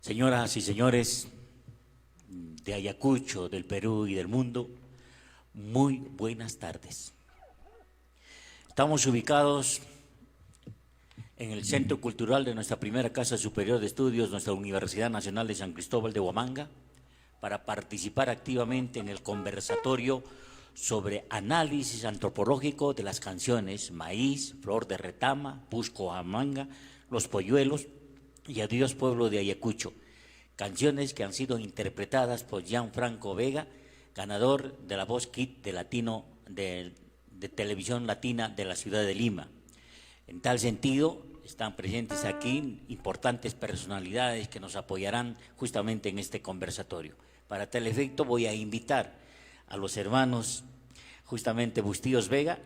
Señoras y señores de Ayacucho, del Perú y del mundo, muy buenas tardes. Estamos ubicados en el Centro Cultural de nuestra primera Casa Superior de Estudios, nuestra Universidad Nacional de San Cristóbal de Huamanga, para participar activamente en el conversatorio sobre análisis antropológico de las canciones Maíz, Flor de Retama, Pusco Amanga, Los Polluelos y Adiós Pueblo de Ayacucho, canciones que han sido interpretadas por Gianfranco Vega, ganador de la Voz Kit de Latino de Televisión Latina de la ciudad de Lima. En tal sentido, están presentes aquí importantes personalidades que nos apoyarán justamente en este conversatorio. Para tal efecto voy a invitar a los hermanos justamente Bustillos Vega,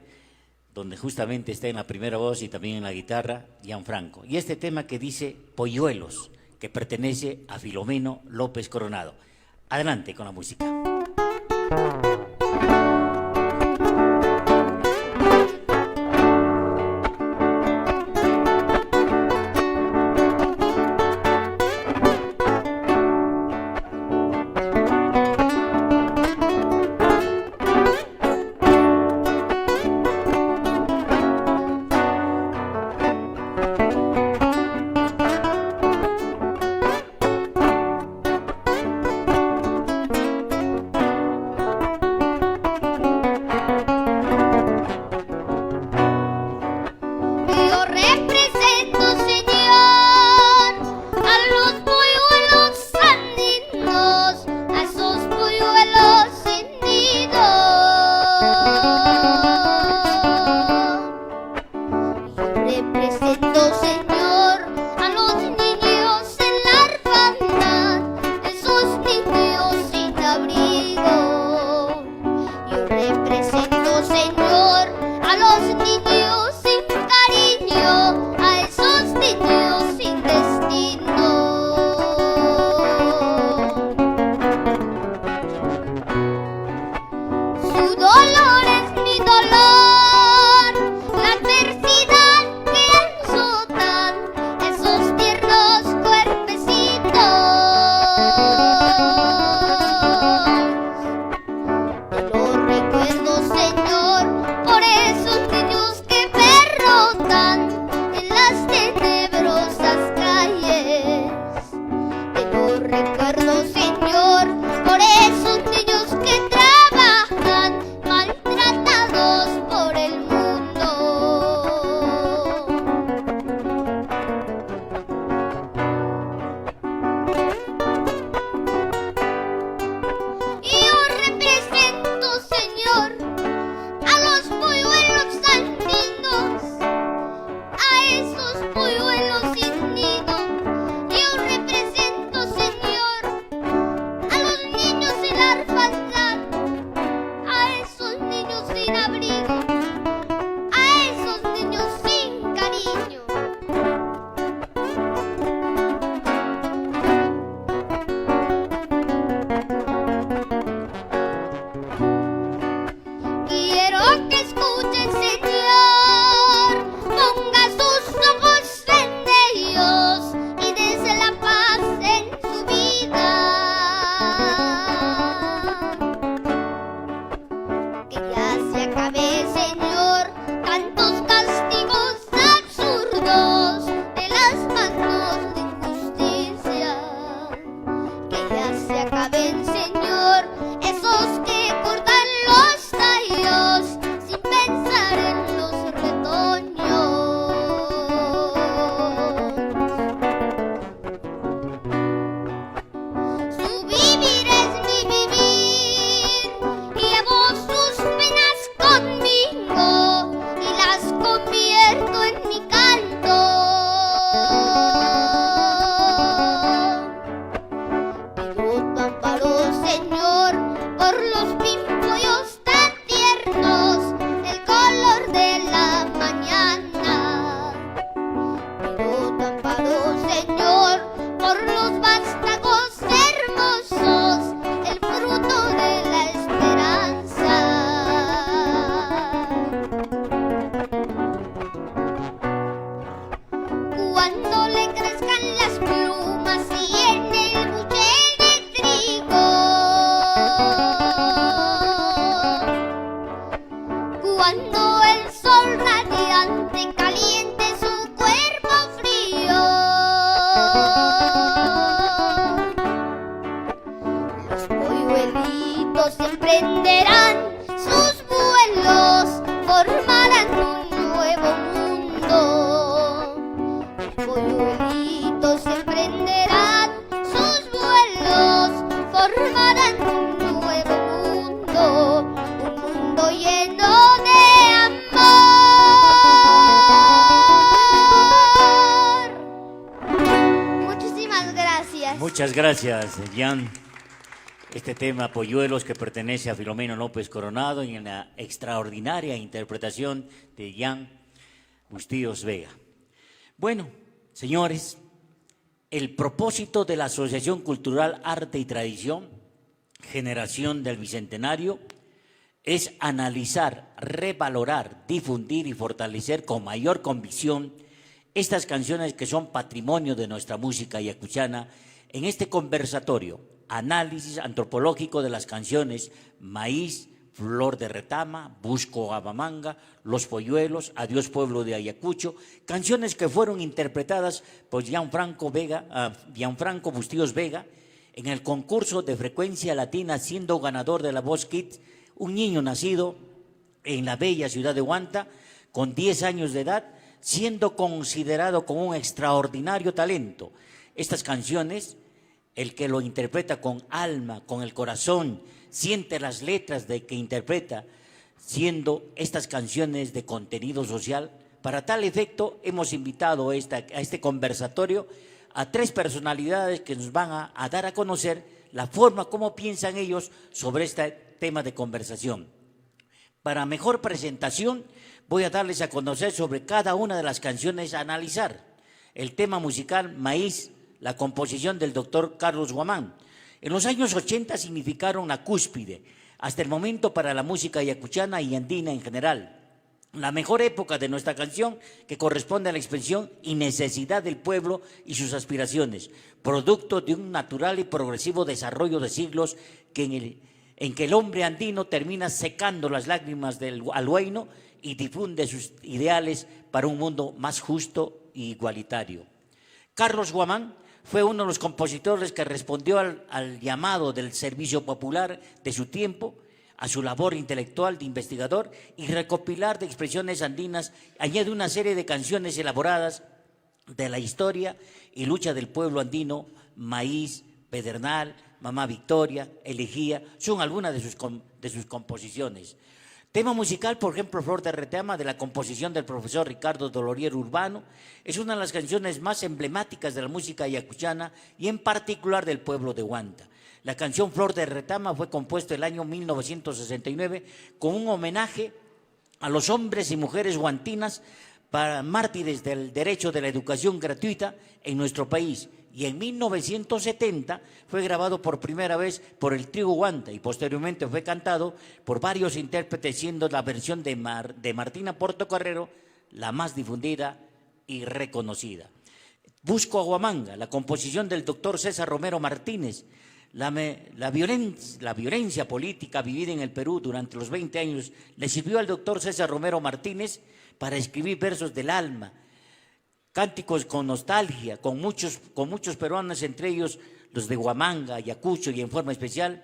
donde justamente está en la primera voz y también en la guitarra Gianfranco. Y este tema que dice Polluelos, que pertenece a Filomeno López Coronado. Adelante con la música. Muchas gracias, Jan. Este tema, Polluelos, que pertenece a Filomeno López Coronado en la extraordinaria interpretación de Jan Bustíos Vega. Bueno, señores, el propósito de la Asociación Cultural Arte y Tradición, Generación del Bicentenario, es analizar, revalorar, difundir y fortalecer con mayor convicción estas canciones que son patrimonio de nuestra música ayacuchana en este conversatorio, análisis antropológico de las canciones Maíz, Flor de Retama, Busco Abamanga, Los Polluelos, Adiós Pueblo de Ayacucho, canciones que fueron interpretadas por Gianfranco Bustíos Vega en el concurso de frecuencia latina, siendo ganador de la Voz Kids, un niño nacido en la bella ciudad de Huanta, con 10 años de edad, siendo considerado como un extraordinario talento. Estas canciones, el que lo interpreta con alma, con el corazón, siente las letras de que interpreta, siendo estas canciones de contenido social. Para tal efecto, hemos invitado a este conversatorio a 3 personalidades que nos van a dar a conocer la forma como piensan ellos sobre este tema de conversación. Para mejor presentación, voy a darles a conocer sobre cada una de las canciones a analizar. El tema musical Maíz, la composición del doctor Carlos Guamán. En los años 80 significaron la cúspide, hasta el momento, para la música ayacuchana y andina en general. La mejor época de nuestra canción, que corresponde a la expresión y necesidad del pueblo y sus aspiraciones, producto de un natural y progresivo desarrollo de siglos en que el hombre andino termina secando las lágrimas del alhuayno y difunde sus ideales para un mundo más justo e igualitario. Carlos Guamán fue uno de los compositores que respondió al llamado del servicio popular de su tiempo, a su labor intelectual de investigador y recopilar de expresiones andinas. Añade una serie de canciones elaboradas de la historia y lucha del pueblo andino. Maíz, Pedernal, Mamá Victoria, Elegía, son algunas de sus composiciones. Tema musical, por ejemplo, Flor de Retama, de la composición del profesor Ricardo Dolorier Urbano, es una de las canciones más emblemáticas de la música ayacuchana y en particular del pueblo de Huanta. La canción Flor de Retama fue compuesta el año 1969 con un homenaje a los hombres y mujeres huantinas para mártires del derecho de la educación gratuita en nuestro país. Y en 1970 fue grabado por primera vez por el trío Huanta y posteriormente fue cantado por varios intérpretes, siendo la versión de Martina Portocarrero la más difundida y reconocida. Busco Aguamanga, la composición del doctor César Romero Martínez. La violencia política vivida en el Perú durante los 20 años le sirvió al doctor César Romero Martínez para escribir versos del alma, cánticos con nostalgia, con muchos peruanos, entre ellos los de Huamanga, Ayacucho y en forma especial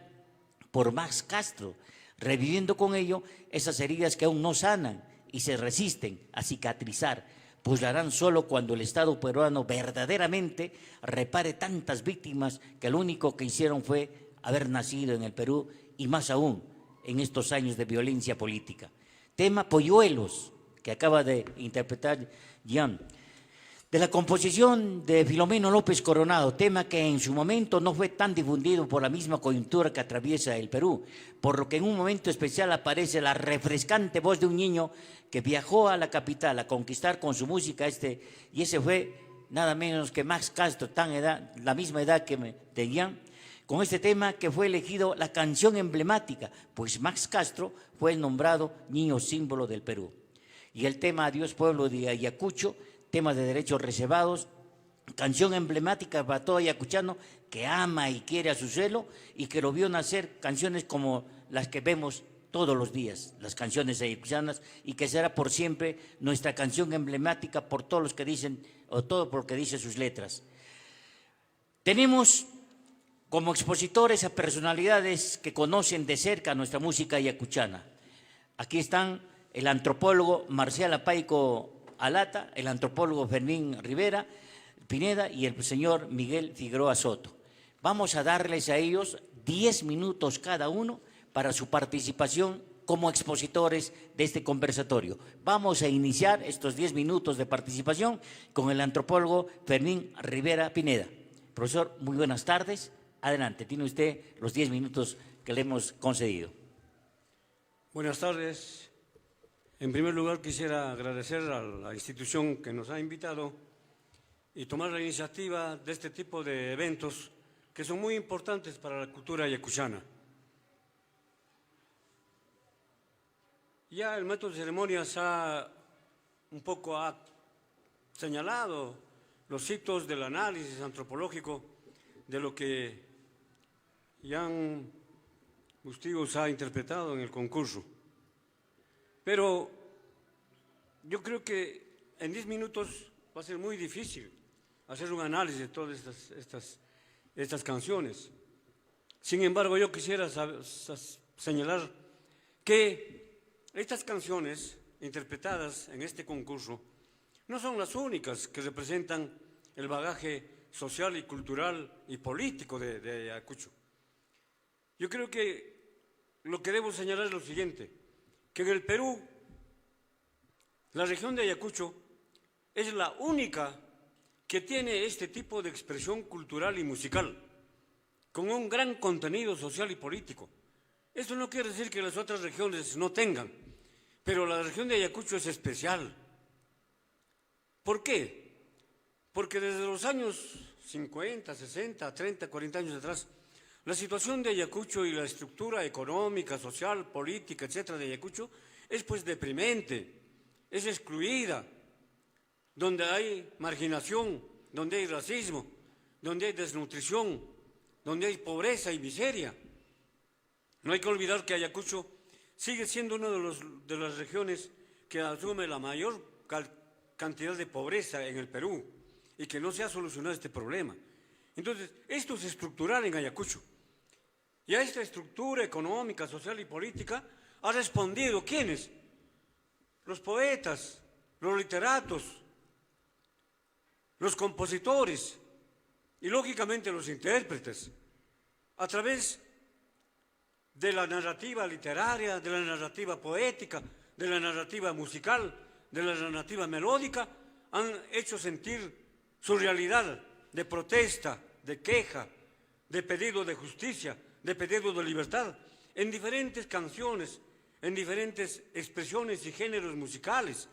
por Max Castro, reviviendo con ello esas heridas que aún no sanan y se resisten a cicatrizar, pues lo harán solo cuando el Estado peruano verdaderamente repare tantas víctimas que lo único que hicieron fue haber nacido en el Perú y más aún en estos años de violencia política. Tema Polluelos, que acaba de interpretar Jan, de la composición de Filomeno López Coronado, tema que en su momento no fue tan difundido por la misma coyuntura que atraviesa el Perú, por lo que en un momento especial aparece la refrescante voz de un niño que viajó a la capital a conquistar con su música y ese fue nada menos que Max Castro, la misma edad que de Jan, con este tema que fue elegido la canción emblemática, pues Max Castro fue nombrado niño símbolo del Perú. Y el tema Adiós Pueblo de Ayacucho, tema de derechos reservados, canción emblemática para todo ayacuchano que ama y quiere a su suelo y que lo vio nacer, canciones como las que vemos todos los días, las canciones ayacuchanas, y que será por siempre nuestra canción emblemática por todos los que dicen, o todo por lo que dice sus letras. Tenemos como expositores a personalidades que conocen de cerca nuestra música ayacuchana. Aquí están el antropólogo Marcial Apaico Alata, el antropólogo Fermín Rivera Pineda y el señor Miguel Figueroa Soto. Vamos a darles a ellos 10 minutos cada uno para su participación como expositores de este conversatorio. Vamos a iniciar estos 10 minutos de participación con el antropólogo Fermín Rivera Pineda. Profesor, muy buenas tardes. Adelante, tiene usted los 10 minutos que le hemos concedido. Buenas tardes. En primer lugar, quisiera agradecer a la institución que nos ha invitado y tomar la iniciativa de este tipo de eventos que son muy importantes para la cultura ayacuchana. Ya el maestro de ceremonias ha señalado los hitos del análisis antropológico de lo que Jan Bustigos ha interpretado en el concurso. Pero yo creo que en 10 minutos va a ser muy difícil hacer un análisis de todas estas canciones. Sin embargo, yo quisiera señalar que estas canciones interpretadas en este concurso no son las únicas que representan el bagaje social y cultural y político de Ayacucho. Yo creo que lo que debo señalar es lo siguiente, que en el Perú, la región de Ayacucho es la única que tiene este tipo de expresión cultural y musical, con un gran contenido social y político. Eso no quiere decir que las otras regiones no tengan, pero la región de Ayacucho es especial. ¿Por qué? Porque desde los años 50, 60, 30, 40 años atrás, la situación de Ayacucho y la estructura económica, social, política, etcétera, de Ayacucho es pues deprimente, es excluida, donde hay marginación, donde hay racismo, donde hay desnutrición, donde hay pobreza y miseria. No hay que olvidar que Ayacucho sigue siendo una de las regiones que asume la mayor cantidad de pobreza en el Perú y que no se ha solucionado este problema. Entonces, esto es estructural en Ayacucho. Y a esta estructura económica, social y política ha respondido ¿quiénes? Los poetas, los literatos, los compositores y lógicamente los intérpretes, a través de la narrativa literaria, de la narrativa poética, de la narrativa musical, de la narrativa melódica, han hecho sentir su realidad de protesta, de queja, de pedido de justicia, de pedido de libertad, en diferentes canciones, en diferentes expresiones y géneros musicales,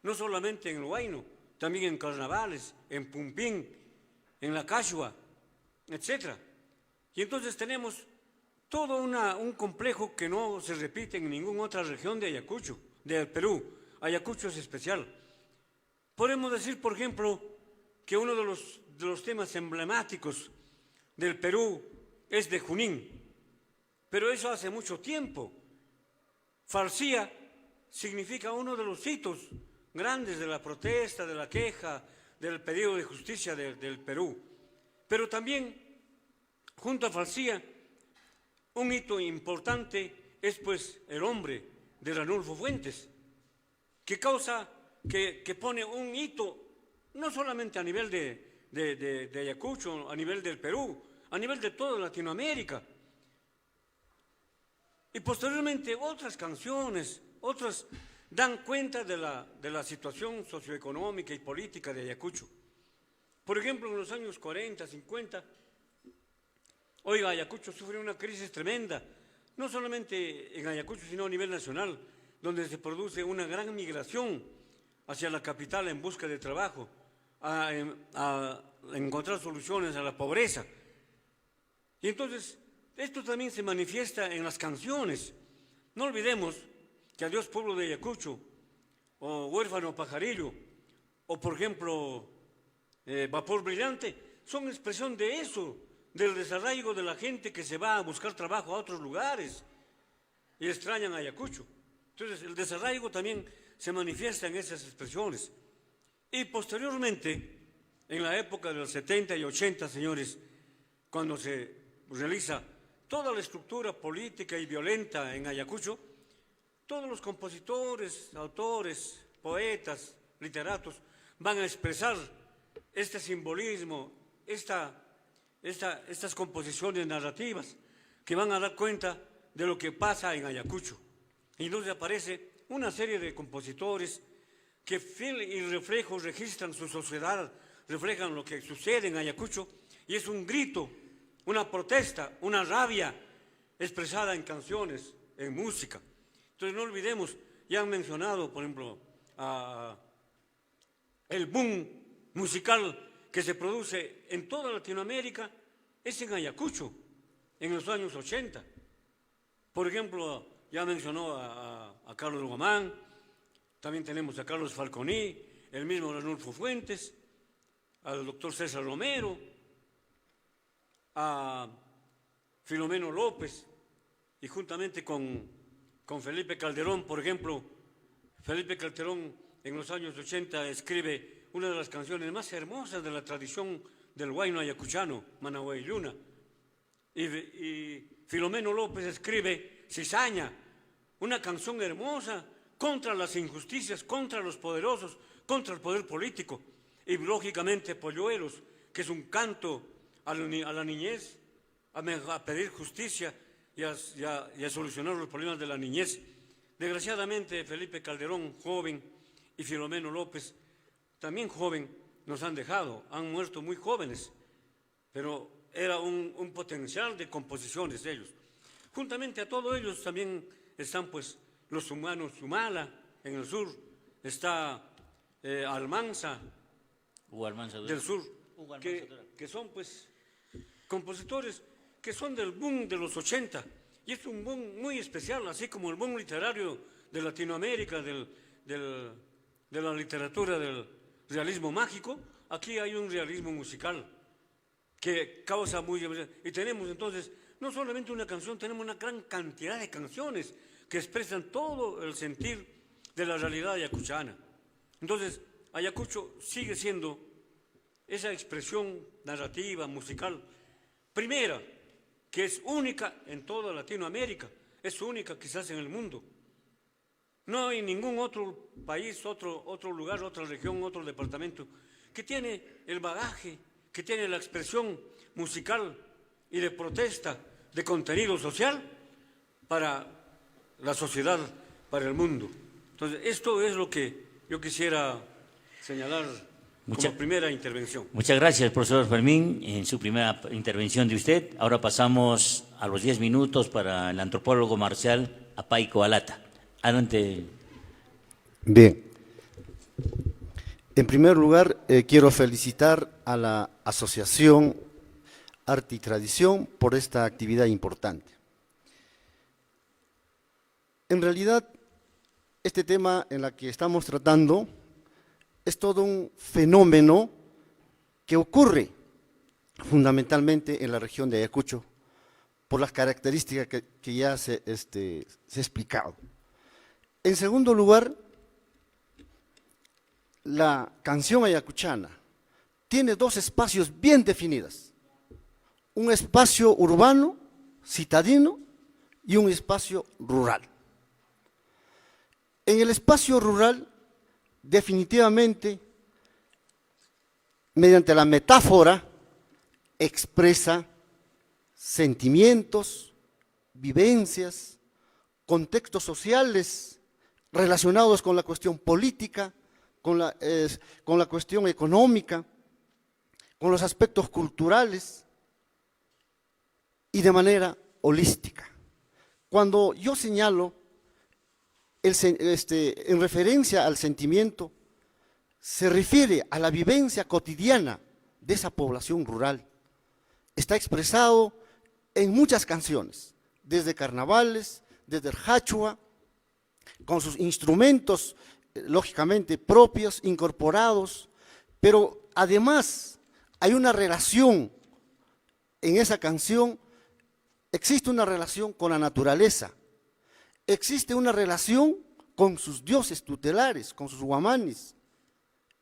no solamente en el huayno, también en carnavales, en pumpín, en la cachua, etc. Y entonces tenemos todo un complejo que no se repite en ninguna otra región de Ayacucho, del Perú. Ayacucho es especial. Podemos decir, por ejemplo, que uno de los temas emblemáticos del Perú es de Junín, pero eso hace mucho tiempo. Falsía significa uno de los hitos grandes de la protesta, de la queja, del pedido de justicia del Perú. Pero también, junto a Falsía, un hito importante es pues El hombre de Ranulfo Fuentes, que pone un hito no solamente a nivel de Ayacucho, a nivel del Perú, a nivel de toda Latinoamérica. Y posteriormente otras canciones, otras dan cuenta de la situación socioeconómica y política de Ayacucho. Por ejemplo, en los años 40, 50, oiga, Ayacucho sufre una crisis tremenda, no solamente en Ayacucho, sino a nivel nacional, donde se produce una gran migración hacia la capital en busca de trabajo, a encontrar soluciones a la pobreza. Y entonces, esto también se manifiesta en las canciones. No olvidemos que Adiós Pueblo de Ayacucho, o Huérfano Pajarillo, o por ejemplo, Vapor Brillante, son expresión de eso, del desarraigo de la gente que se va a buscar trabajo a otros lugares y extrañan a Ayacucho. Entonces, el desarraigo también se manifiesta en esas expresiones. Y posteriormente, en la época de los 70 y 80, señores, cuando se realiza toda la estructura política y violenta en Ayacucho, todos los compositores, autores, poetas, literatos van a expresar este simbolismo, estas composiciones narrativas que van a dar cuenta de lo que pasa en Ayacucho. Y entonces aparece una serie de compositores que fiel y reflejo registran su sociedad, reflejan lo que sucede en Ayacucho y es un grito, una protesta, una rabia expresada en canciones, en música. Entonces no olvidemos, ya han mencionado, por ejemplo, el boom musical que se produce en toda Latinoamérica es en Ayacucho, en los años 80. Por ejemplo, ya mencionó a Carlos Guamán, también tenemos a Carlos Falconi, el mismo Ranulfo Fuentes, al doctor César Romero, a Filomeno López, y juntamente con Felipe Calderón, por ejemplo, Felipe Calderón en los años 80 escribe una de las canciones más hermosas de la tradición del huayno ayacuchano, Managua y Luna, y Filomeno López escribe Cizaña, una canción hermosa contra las injusticias, contra los poderosos, contra el poder político, y lógicamente Polluelos, que es un canto a la niñez, a pedir justicia y a solucionar los problemas de la niñez. Desgraciadamente, Felipe Calderón, joven, y Filomeno López, también joven, nos han dejado, han muerto muy jóvenes, pero era un potencial de composiciones de ellos. Juntamente a todos ellos también están pues los humanos Humala en el sur, está Almanza del sur, que son pues compositores que son del boom de los 80, y es un boom muy especial, así como el boom literario de Latinoamérica, de la literatura del realismo mágico. Aquí hay un realismo musical que causa muy... Y tenemos entonces no solamente una canción, tenemos una gran cantidad de canciones que expresan todo el sentir de la realidad ayacuchana. Entonces, Ayacucho sigue siendo esa expresión narrativa, musical, primera, que es única en toda Latinoamérica, es única quizás en el mundo. No hay ningún otro país, otro lugar, otra región, otro departamento que tiene el bagaje, que tiene la expresión musical y de protesta, de contenido social para la sociedad, para el mundo. Entonces, esto es lo que yo quisiera señalar como primera intervención. Muchas gracias, profesor Fermín, en su primera intervención de usted. Ahora pasamos a los 10 minutos para el antropólogo marcial Apaico Alata. Adelante. Bien. En primer lugar, quiero felicitar a la Asociación Arte y Tradición por esta actividad importante. En realidad, este tema en el que estamos tratando es todo un fenómeno que ocurre fundamentalmente en la región de Ayacucho por las características que ya se ha explicado. En segundo lugar, la canción ayacuchana tiene dos espacios bien definidos, un espacio urbano, citadino, y un espacio rural. En el espacio rural, definitivamente, mediante la metáfora, expresa sentimientos, vivencias, contextos sociales relacionados con la cuestión política, con la cuestión económica, con los aspectos culturales y de manera holística. Cuando yo señalo en referencia al sentimiento, se refiere a la vivencia cotidiana de esa población rural. Está expresado en muchas canciones, desde carnavales, desde el hachua, con sus instrumentos lógicamente propios, incorporados, pero además hay una relación en esa canción, existe una relación con la naturaleza, existe una relación con sus dioses tutelares, con sus guamanes,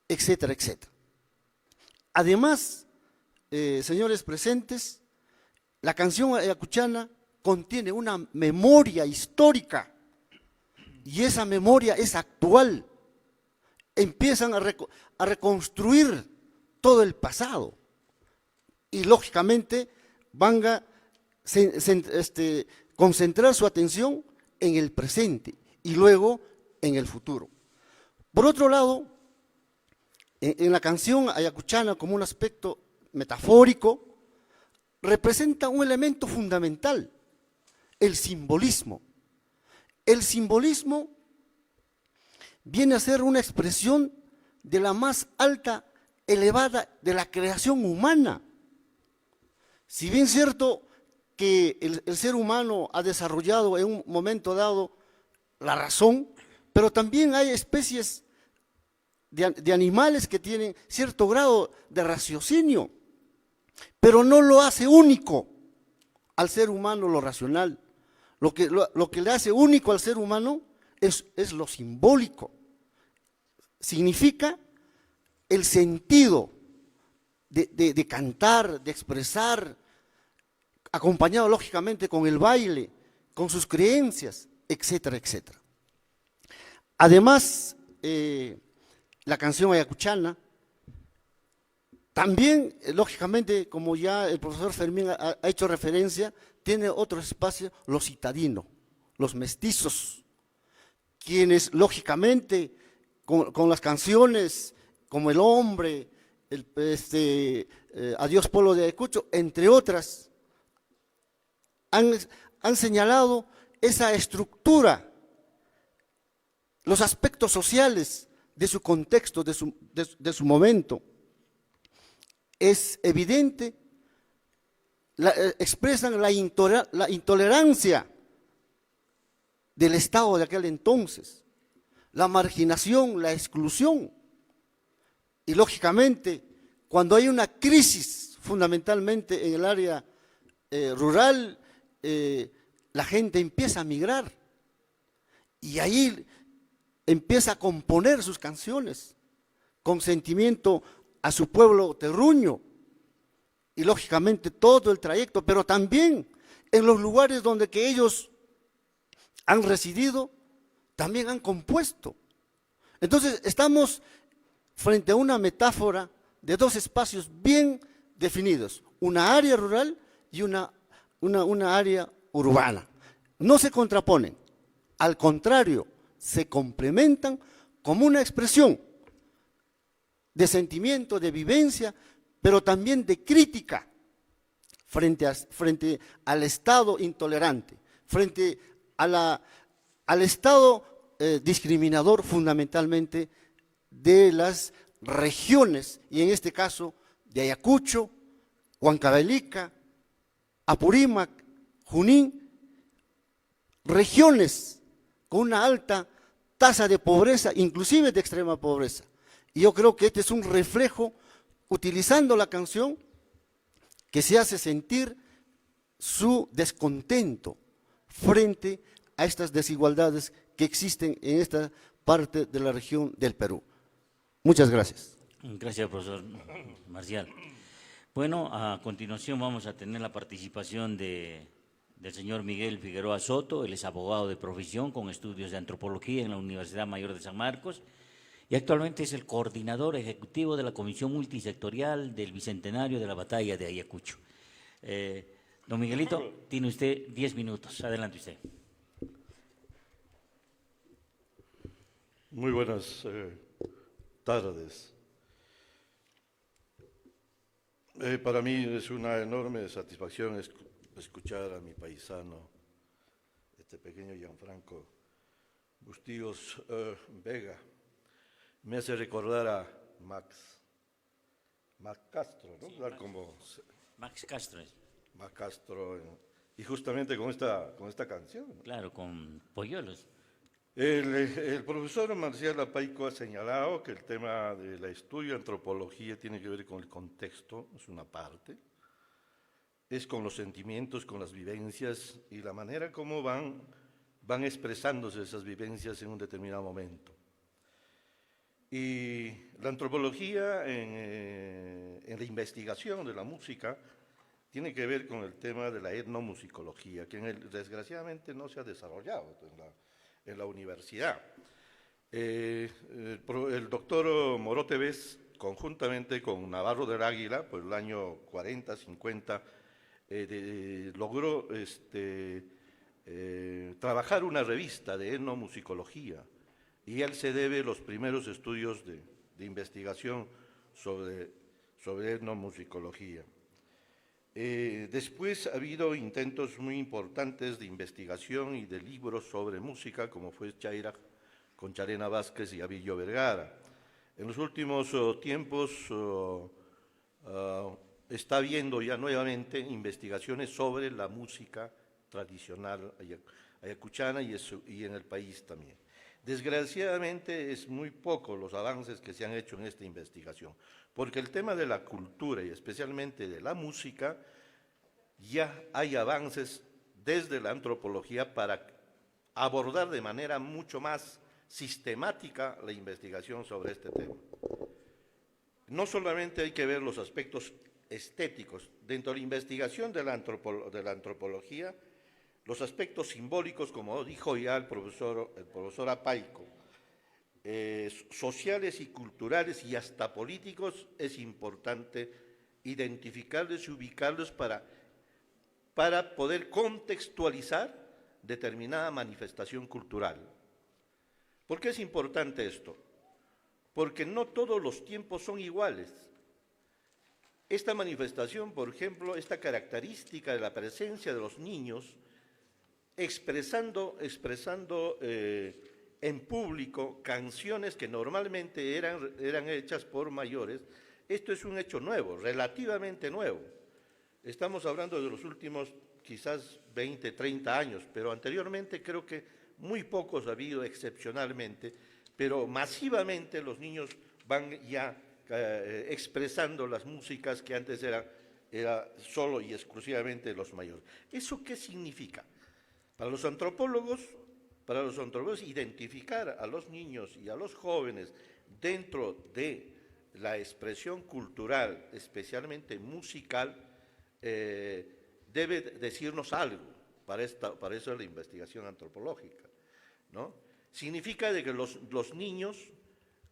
etcétera, etcétera. Además, señores presentes, la canción ayacuchana contiene una memoria histórica y esa memoria es actual. Empiezan a reconstruir todo el pasado y lógicamente van a concentrar su atención en el presente y luego en el futuro. Por otro lado, en la canción ayacuchana, como un aspecto metafórico, representa un elemento fundamental, el simbolismo. El simbolismo viene a ser una expresión de la más alta, elevada de la creación humana. Si bien es cierto que el ser humano ha desarrollado en un momento dado la razón, pero también hay especies de animales que tienen cierto grado de raciocinio, pero no lo hace único al ser humano lo racional. Lo que le hace único al ser humano es lo simbólico. Significa el sentido de cantar, de expresar, acompañado lógicamente con el baile, con sus creencias, etcétera, etcétera. Además, la canción ayacuchana, también, lógicamente, como ya el profesor Fermín ha hecho referencia, tiene otro espacio, los citadinos, los mestizos, quienes lógicamente con las canciones como El Hombre, Adiós Pueblo de Ayacucho, entre otras, han señalado esa estructura, los aspectos sociales de su contexto, de su momento. Es evidente, expresan la intolerancia del Estado de aquel entonces, la marginación, la exclusión. Y lógicamente, cuando hay una crisis fundamentalmente en el área rural, la gente empieza a migrar y ahí empieza a componer sus canciones con sentimiento a su pueblo terruño y lógicamente todo el trayecto, pero también en los lugares donde que ellos han residido, también han compuesto. Entonces estamos frente a una metáfora de dos espacios bien definidos, una área rural y una área urbana. No se contraponen, al contrario, se complementan como una expresión de sentimiento, de vivencia, pero también de crítica frente al Estado intolerante, frente al Estado discriminador fundamentalmente de las regiones, y en este caso de Ayacucho, Huancavelica, Apurímac, Junín, regiones con una alta tasa de pobreza, inclusive de extrema pobreza. Y yo creo que este es un reflejo, utilizando la canción, que se hace sentir su descontento frente a estas desigualdades que existen en esta parte de la región del Perú. Muchas gracias. Gracias, profesor Marcial. Bueno, a continuación vamos a tener la participación del señor Miguel Figueroa Soto. Él es abogado de profesión con estudios de antropología en la Universidad Mayor de San Marcos y actualmente es el coordinador ejecutivo de la Comisión Multisectorial del Bicentenario de la Batalla de Ayacucho. Don Miguelito, tiene usted 10 minutos. Adelante usted. Muy buenas tardes. Para mí es una enorme satisfacción escuchar a mi paisano, este pequeño Gianfranco Bustillos Vega. Me hace recordar a Max Castro, ¿no? Sí, Max Castro. Max Castro, y justamente con esta canción, ¿no? Claro, con polluelos. El profesor Marcial Apaico ha señalado que el tema del estudio de antropología tiene que ver con el contexto, es una parte, es con los sentimientos, con las vivencias y la manera como van expresándose esas vivencias en un determinado momento. Y la antropología en la investigación de la música tiene que ver con el tema de la etnomusicología, que desgraciadamente no se ha desarrollado en la universidad. El doctor Morote Vez, conjuntamente con Navarro del Águila, por el año 40, 50, logró trabajar una revista de etnomusicología, y él se debe los primeros estudios de investigación sobre etnomusicología. Después ha habido intentos muy importantes de investigación y de libros sobre música, como fue Chaira con Charena Vázquez y Avillo Vergara. En los últimos tiempos está habiendo ya nuevamente investigaciones sobre la música tradicional ayacuchana y en el país también. Desgraciadamente es muy poco los avances que se han hecho en esta investigación, porque el tema de la cultura y especialmente de la música, ya hay avances desde la antropología para abordar de manera mucho más sistemática la investigación sobre este tema. No solamente hay que ver los aspectos estéticos, dentro de la investigación de la antropología, los aspectos simbólicos, como dijo ya el profesor Apaico, sociales y culturales y hasta políticos, es importante identificarlos y ubicarlos para poder contextualizar determinada manifestación cultural. ¿Por qué es importante esto? Porque no todos los tiempos son iguales. Esta manifestación, por ejemplo, esta característica de la presencia de los niños, expresando en público canciones que normalmente eran hechas por mayores, esto es un hecho nuevo, relativamente nuevo. Estamos hablando de los últimos quizás 20, 30 años, pero anteriormente creo que muy pocos ha habido excepcionalmente, pero masivamente los niños van ya expresando las músicas que antes era solo y exclusivamente los mayores. ¿Eso qué significa? Para los antropólogos, identificar a los niños y a los jóvenes dentro de la expresión cultural, especialmente musical, debe decirnos algo para eso es la investigación antropológica, ¿no? Significa de que los niños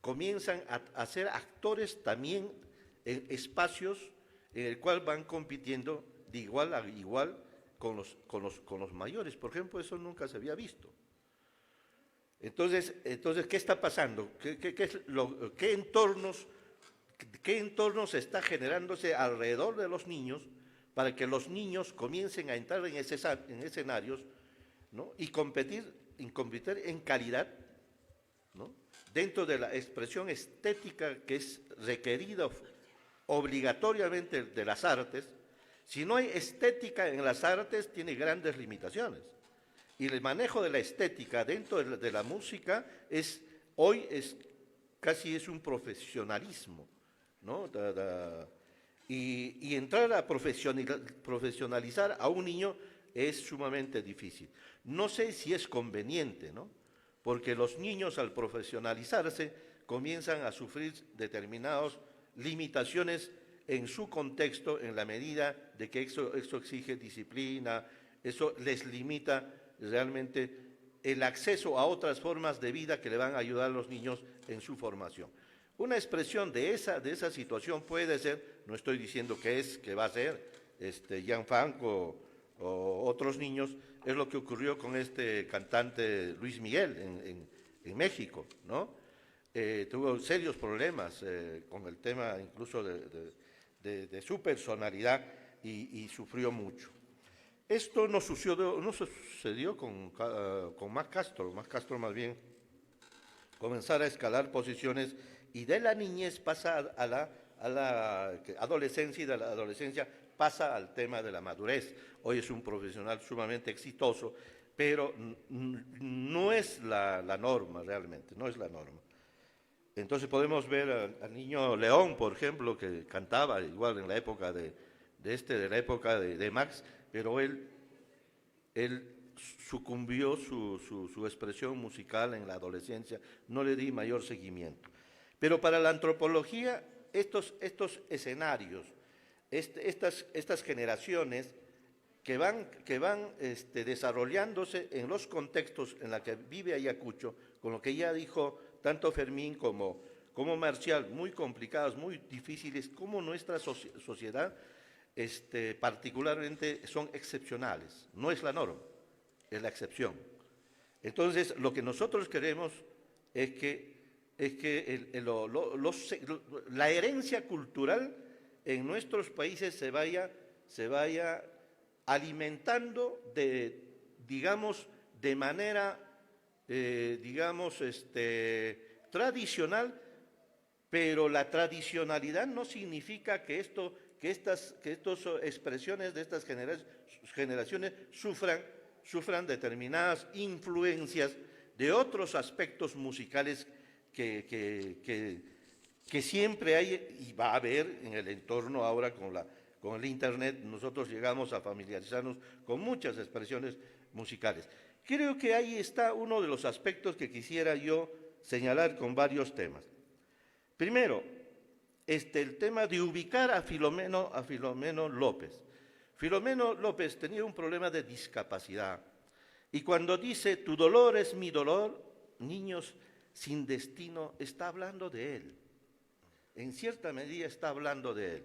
comienzan a ser actores también en espacios en el cual van compitiendo de igual a igual con los mayores. Por ejemplo, eso nunca se había visto. Entonces ¿qué está pasando? ¿Qué entornos está generándose alrededor de los niños para que los niños comiencen a entrar en escenarios, ¿no? y competir en calidad, ¿no? dentro de la expresión estética que es requerida obligatoriamente de las artes? Si no hay estética en las artes, tiene grandes limitaciones. Y el manejo de la estética dentro de la música hoy casi es un profesionalismo, ¿no? Y entrar a profesionalizar a un niño es sumamente difícil. No sé si es conveniente, ¿no? Porque los niños al profesionalizarse comienzan a sufrir determinadas limitaciones en su contexto, en la medida de que eso exige disciplina, eso les limita realmente el acceso a otras formas de vida que le van a ayudar a los niños en su formación. Una expresión de esa situación puede ser, no estoy diciendo que va a ser Jan Franco o otros niños, es lo que ocurrió con este cantante Luis Miguel en México, ¿no? Tuvo serios problemas con el tema incluso de su personalidad y sufrió mucho. Esto no sucedió con Max Castro. Max Castro más bien comenzar a escalar posiciones y de la niñez pasa a la adolescencia y de la adolescencia pasa al tema de la madurez. Hoy es un profesional sumamente exitoso, pero no es la norma realmente, no es la norma. Entonces podemos ver al niño León, por ejemplo, que cantaba igual en la época de la época de Max, pero él sucumbió su expresión musical en la adolescencia, no le di mayor seguimiento. Pero para la antropología, estos escenarios, estas generaciones que van desarrollándose en los contextos en los que vive Ayacucho, con lo que ya dijo tanto Fermín como Marcial, muy complicadas, muy difíciles, como nuestra sociedad particularmente son excepcionales, no es la norma, es la excepción. Entonces, lo que nosotros queremos es que la herencia cultural en nuestros países se vaya se vaya alimentando digamos, de manera, tradicional, pero la tradicionalidad no significa que estas expresiones de estas generaciones sufran determinadas influencias de otros aspectos musicales que siempre hay y va a haber en el entorno ahora con el Internet. Nosotros llegamos a familiarizarnos con muchas expresiones musicales. Creo que ahí está uno de los aspectos que quisiera yo señalar con varios temas. Primero, el tema de ubicar a Filomeno López. Filomeno López tenía un problema de discapacidad y cuando dice tu dolor es mi dolor, niños sin destino, está hablando de él. En cierta medida está hablando de él,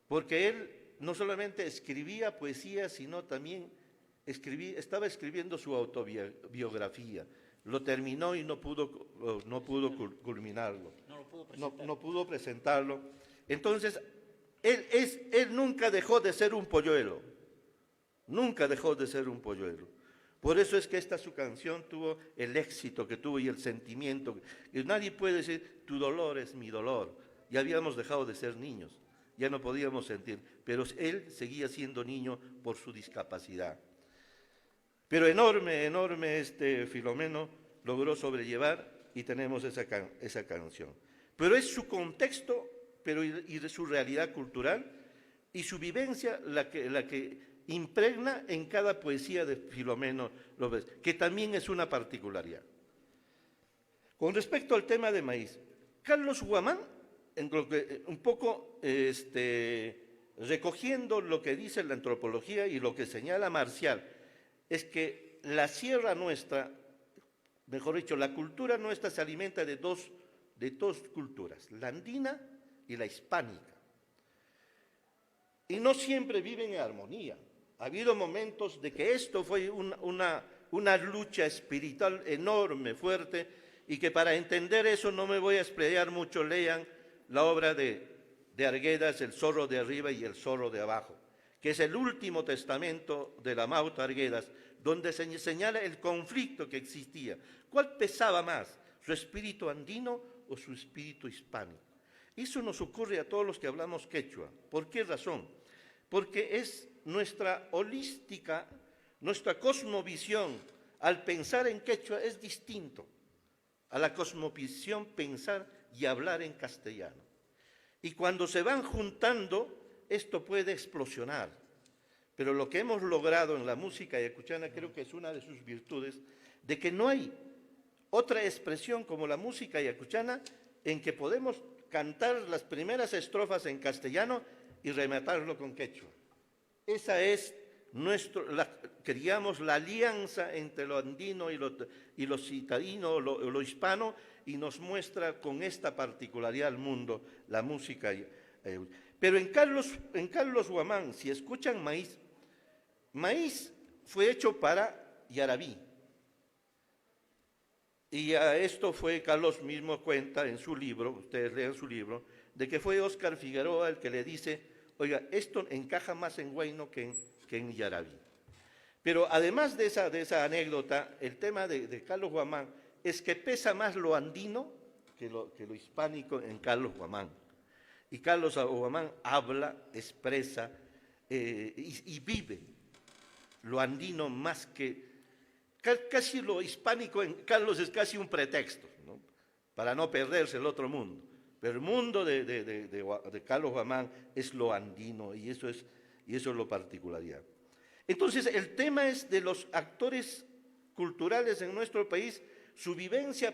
porque él no solamente escribía poesía, sino también estaba escribiendo su autobiografía. Lo terminó y no pudo culminarlo, no pudo presentarlo. Entonces, él nunca dejó de ser un polluelo, nunca dejó de ser un polluelo. Por eso es que su canción tuvo el éxito que tuvo y el sentimiento. Y nadie puede decir, tu dolor es mi dolor. Ya habíamos dejado de ser niños, ya no podíamos sentir, pero él seguía siendo niño por su discapacidad. Pero enorme Filomeno logró sobrellevar y tenemos esa canción. Pero es su contexto y de su realidad cultural y su vivencia la que impregna en cada poesía de Filomeno López, que también es una particularidad. Con respecto al tema de maíz, Carlos Huamán, un poco recogiendo lo que dice la antropología y lo que señala Marcial, es que la sierra nuestra, mejor dicho, la cultura nuestra se alimenta de dos culturas, la andina y la hispánica. Y no siempre viven en armonía. Ha habido momentos de que esto fue una lucha espiritual enorme, fuerte, y que para entender eso no me voy a explayar mucho, lean la obra de Arguedas, El zorro de arriba y el zorro de abajo, que es el último testamento de la Mauta Arguedas, donde se señala el conflicto que existía. ¿Cuál pesaba más, su espíritu andino o su espíritu hispánico? Eso nos ocurre a todos los que hablamos quechua. ¿Por qué razón? Porque es nuestra holística, nuestra cosmovisión, al pensar en quechua es distinto a la cosmovisión pensar y hablar en castellano. Y cuando se van juntando, esto puede explosionar. Pero lo que hemos logrado en la música ayacuchana creo que es una de sus virtudes, de que no hay otra expresión como la música ayacuchana en que podemos cantar las primeras estrofas en castellano y rematarlo con quechua. Esa es la alianza entre lo andino y lo citadino, lo hispano, y nos muestra con esta particularidad al mundo la música. Pero en Carlos Huamán, si escuchan Maíz fue hecho para Yarabí. Y a esto Carlos mismo cuenta en su libro, ustedes lean su libro, de que fue Óscar Figueroa el que le dice, oiga, esto encaja más en Huayno que en Yarabí. Pero además de esa anécdota, el tema de Carlos Huamán es que pesa más lo andino que lo hispánico en Carlos Huamán. Y Carlos Huamán habla, expresa y vive lo andino más que... Casi lo hispánico en Carlos es casi un pretexto, ¿no? Para no perderse el otro mundo. Pero el mundo de Carlos Huamán es lo andino y eso es lo particularidad. Entonces, el tema es de los actores culturales en nuestro país, su vivencia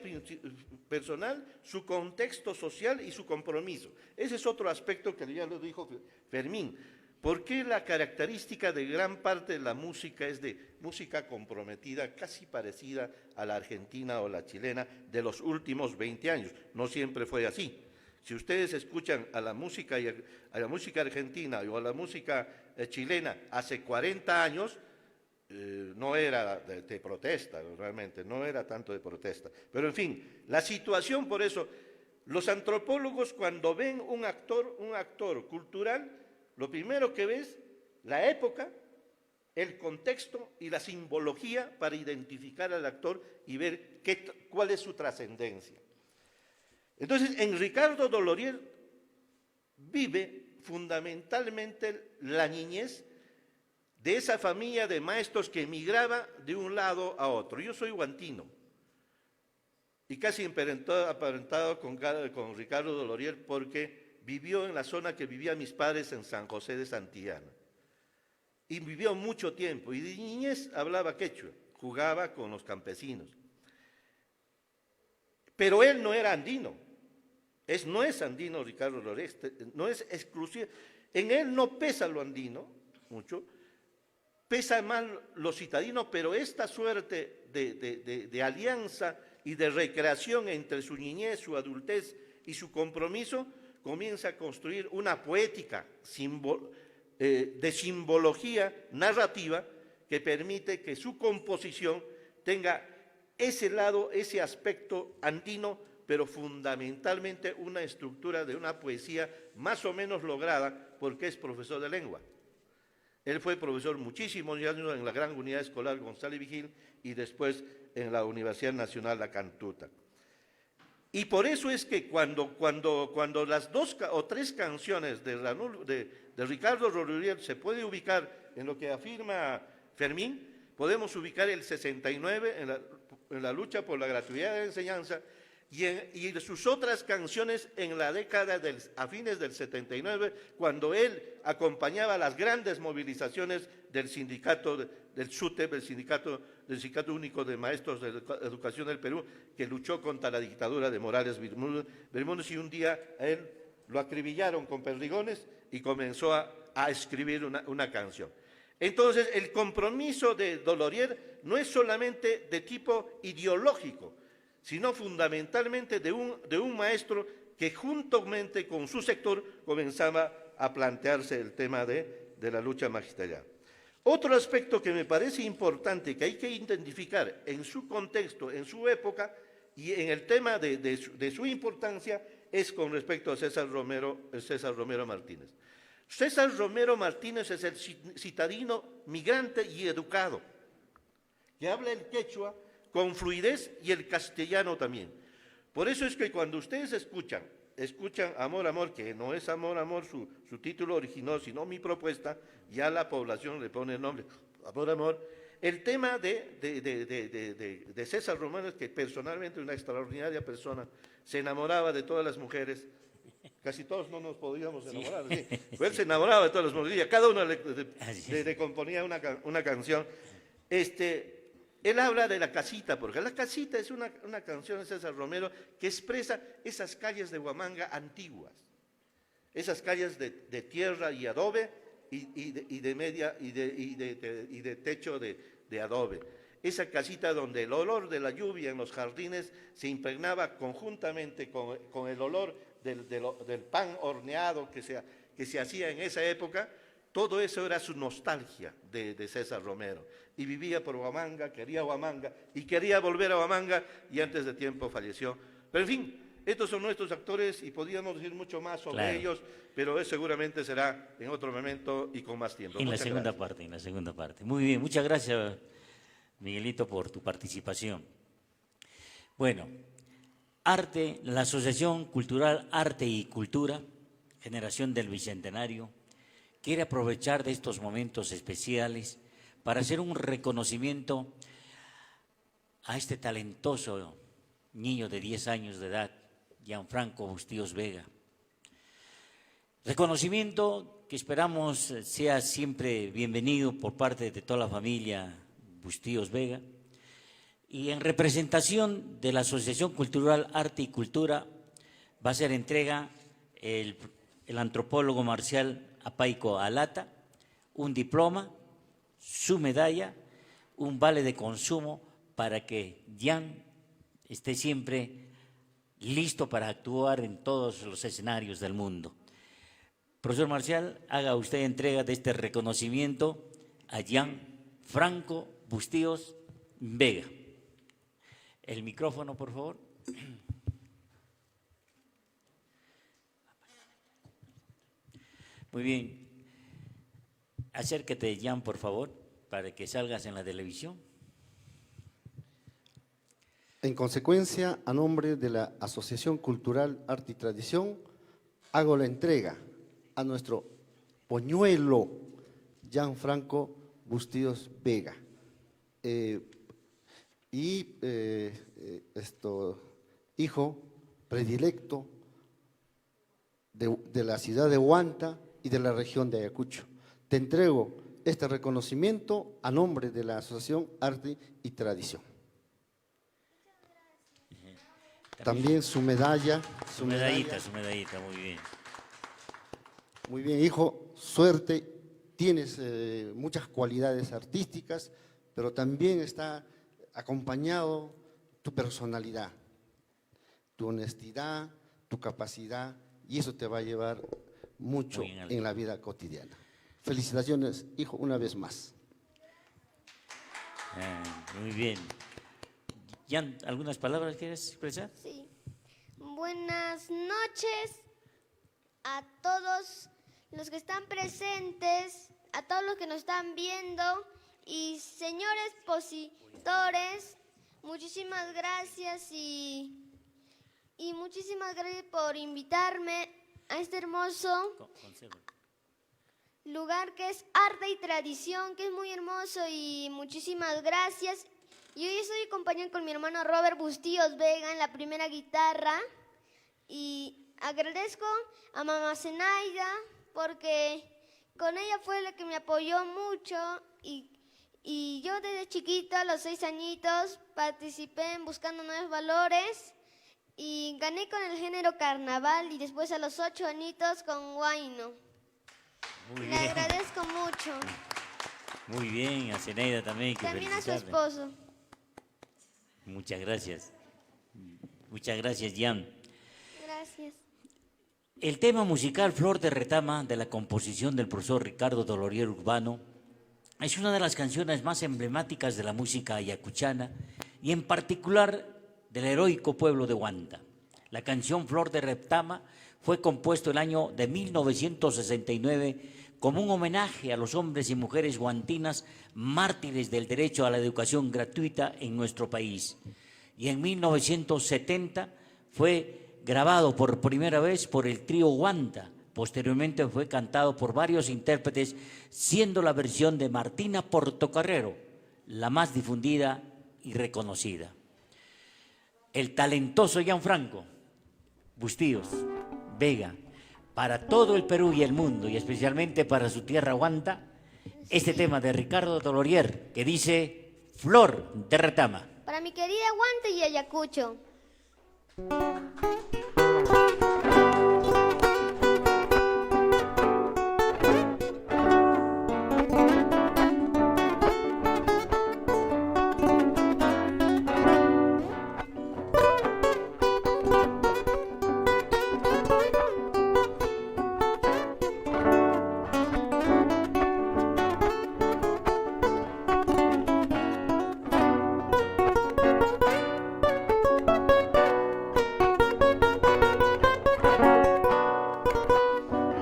personal, su contexto social y su compromiso. Ese es otro aspecto que ya lo dijo Fermín. ¿Por qué la característica de gran parte de la música es de música comprometida, casi parecida a la argentina o la chilena de los últimos 20 años? No siempre fue así. Si ustedes escuchan a la música argentina o a la música chilena hace 40 años, no era de protesta, realmente, no era tanto de protesta. Pero en fin, la situación, por eso, los antropólogos cuando ven un actor cultural, lo primero que ves la época, el contexto y la simbología para identificar al actor y ver cuál es su trascendencia. Entonces, en Ricardo Dolorier vive fundamentalmente la niñez de esa familia de maestros que emigraba de un lado a otro. Yo soy guantino y casi aparentado con Ricardo Dolorier porque vivió en la zona que vivían mis padres en San José de Santillana. Y vivió mucho tiempo, y de niñez hablaba quechua, jugaba con los campesinos. Pero él no era andino, no es andino Ricardo Dolorier, no es exclusivo. En él no pesa lo andino mucho, pesa más lo citadino, pero esta suerte de alianza y de recreación entre su niñez, su adultez y su compromiso, comienza a construir una poética de simbología narrativa que permite que su composición tenga ese lado, ese aspecto andino, pero fundamentalmente una estructura de una poesía más o menos lograda porque es profesor de lengua. Él fue profesor muchísimos años en la Gran Unidad Escolar González Vigil y después en la Universidad Nacional La Cantuta. Y por eso es que cuando las 2 o 3 canciones de Ricardo Dolorier se puede ubicar en lo que afirma Fermín, podemos ubicar el 69 en la lucha por la gratuidad de la enseñanza y sus otras canciones en la década a fines del 79, cuando él acompañaba las grandes movilizaciones del sindicato, del SUTEP, del Sindicato Único de Maestros de Educación del Perú, que luchó contra la dictadura de Morales Bermúdez, y un día a él lo acribillaron con perdigones y comenzó a escribir una canción. Entonces, el compromiso de Dolorier no es solamente de tipo ideológico, sino fundamentalmente de un maestro que juntamente con su sector comenzaba a plantearse el tema de la lucha magisterial. Otro aspecto que me parece importante, que hay que identificar en su contexto, en su época y en el tema de su importancia, es con respecto a César Romero Martínez. César Romero Martínez es el citadino migrante y educado, que habla el quechua con fluidez y el castellano también. Por eso es que cuando ustedes escuchan Amor, Amor, que no es Amor, Amor su título original, sino mi propuesta, ya la población le pone el nombre, Amor, Amor. El tema de César Romero es que personalmente una extraordinaria persona, se enamoraba de todas las mujeres, casi todos no nos podíamos enamorar, sí. Pues él se enamoraba de todas las mujeres, y a cada uno le componía una canción. Él habla de La Casita, porque La Casita es una canción de César Romero que expresa esas calles de Huamanga antiguas, esas calles de tierra y adobe y de techo de adobe. Esa casita donde el olor de la lluvia en los jardines se impregnaba conjuntamente con el olor del pan horneado que se hacía en esa época. Todo eso era su nostalgia de César Romero. Y vivía por Huamanga, quería Huamanga y quería volver a Huamanga y antes de tiempo falleció. Pero en fin, estos son nuestros actores y podríamos decir mucho más sobre ellos, pero seguramente será en otro momento y con más tiempo. En la segunda parte. Muy bien, muchas gracias, Miguelito, por tu participación. Bueno, la Asociación Cultural Arte y Cultura, Generación del Bicentenario, quiere aprovechar de estos momentos especiales para hacer un reconocimiento a este talentoso niño de 10 años de edad, Gianfranco Bustíos Vega. Reconocimiento que esperamos sea siempre bienvenido por parte de toda la familia Bustíos Vega. Y en representación de la Asociación Cultural Arte y Cultura va a ser entrega el antropólogo Marcial Apaico Alata, un diploma, su medalla, un vale de consumo para que Gian esté siempre listo para actuar en todos los escenarios del mundo. Profesor Marcial, haga usted entrega de este reconocimiento a Gianfranco Bustíos Vega. El micrófono, por favor. Muy bien. Acércate, Jan, por favor, para que salgas en la televisión. En consecuencia, a nombre de la Asociación Cultural Arte y Tradición, hago la entrega a nuestro poñuelo Gianfranco Bustillos Vega. Hijo predilecto de la ciudad de Huanta y de la región de Ayacucho. Te entrego este reconocimiento a nombre de la Asociación Arte y Tradición. También su medalla. Su medallita, muy bien. Muy bien, hijo, suerte. Tienes muchas cualidades artísticas, pero también está acompañado tu personalidad, tu honestidad, tu capacidad, y eso te va a llevar mucho en la vida cotidiana. Felicitaciones, hijo, una vez más. Muy bien. Jan, ¿algunas palabras quieres expresar? Sí. Buenas noches a todos los que están presentes, a todos los que nos están viendo y señores expositores, muchísimas gracias y muchísimas gracias por invitarme a este hermoso lugar que es arte y tradición, que es muy hermoso, y muchísimas gracias. Y hoy estoy acompañado con mi hermano Robert Bustillos Vega en la primera guitarra, y agradezco a mamá Zenaida porque con ella fue la que me apoyó mucho, y yo desde chiquita, a los 6 añitos, participé en Buscando Nuevos Valores y gané con el género carnaval, y después a los 8 añitos con Huayno. Muy Le bien. agradezco mucho. Muy bien, a Zenaida también. También a su felicitarle. esposo. Muchas gracias. Muchas gracias, Jan. Gracias. El tema musical Flor de Retama, de la composición del profesor Ricardo Dolorier Urbano, es una de las canciones más emblemáticas de la música ayacuchana y en particular del heroico pueblo de Huanta. La canción Flor de Retama fue compuesto el año de 1969 como un homenaje a los hombres y mujeres huantinas mártires del derecho a la educación gratuita en nuestro país. Y en 1970 fue grabado por primera vez por el trío Huanta. Posteriormente fue cantado por varios intérpretes, siendo la versión de Martina Portocarrero la más difundida y reconocida. El talentoso Gianfranco Bustillos Vega, para todo el Perú y el mundo, y especialmente para su tierra Huanta, este tema de Ricardo Dolorier, que dice Flor de Retama. Para mi querida Huanta y Ayacucho.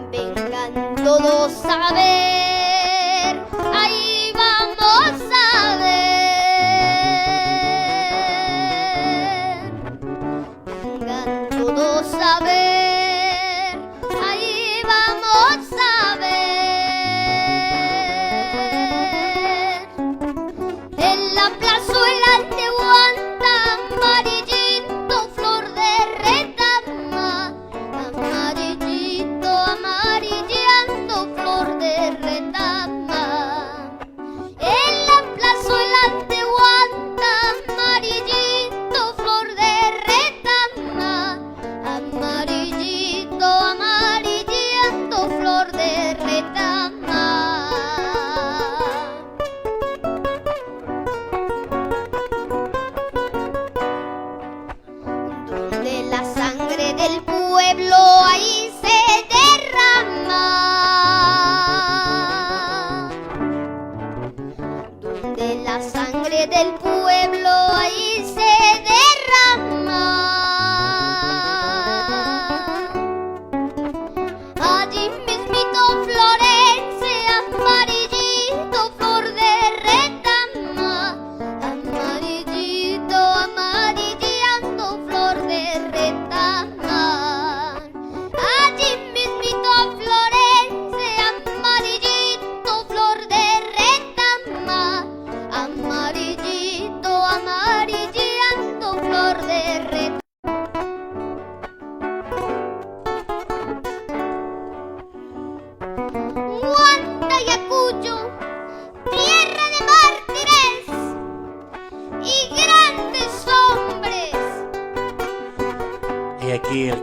Vengan todos a ver, ahí vamos a ver. Vengan todos a ver, ahí vamos a ver. En la plazuela de Huanta, amarillito, flor de retama, amarillito, amarillando, flor de retama. En la plazuela de Huanta, amarillito, flor de retama, amarillito, amarillando, flor de retama. Donde la sangre del pueblo ahí se derrama, donde la sangre del pueblo ahí se derrama. Allí mismito florece amarillito,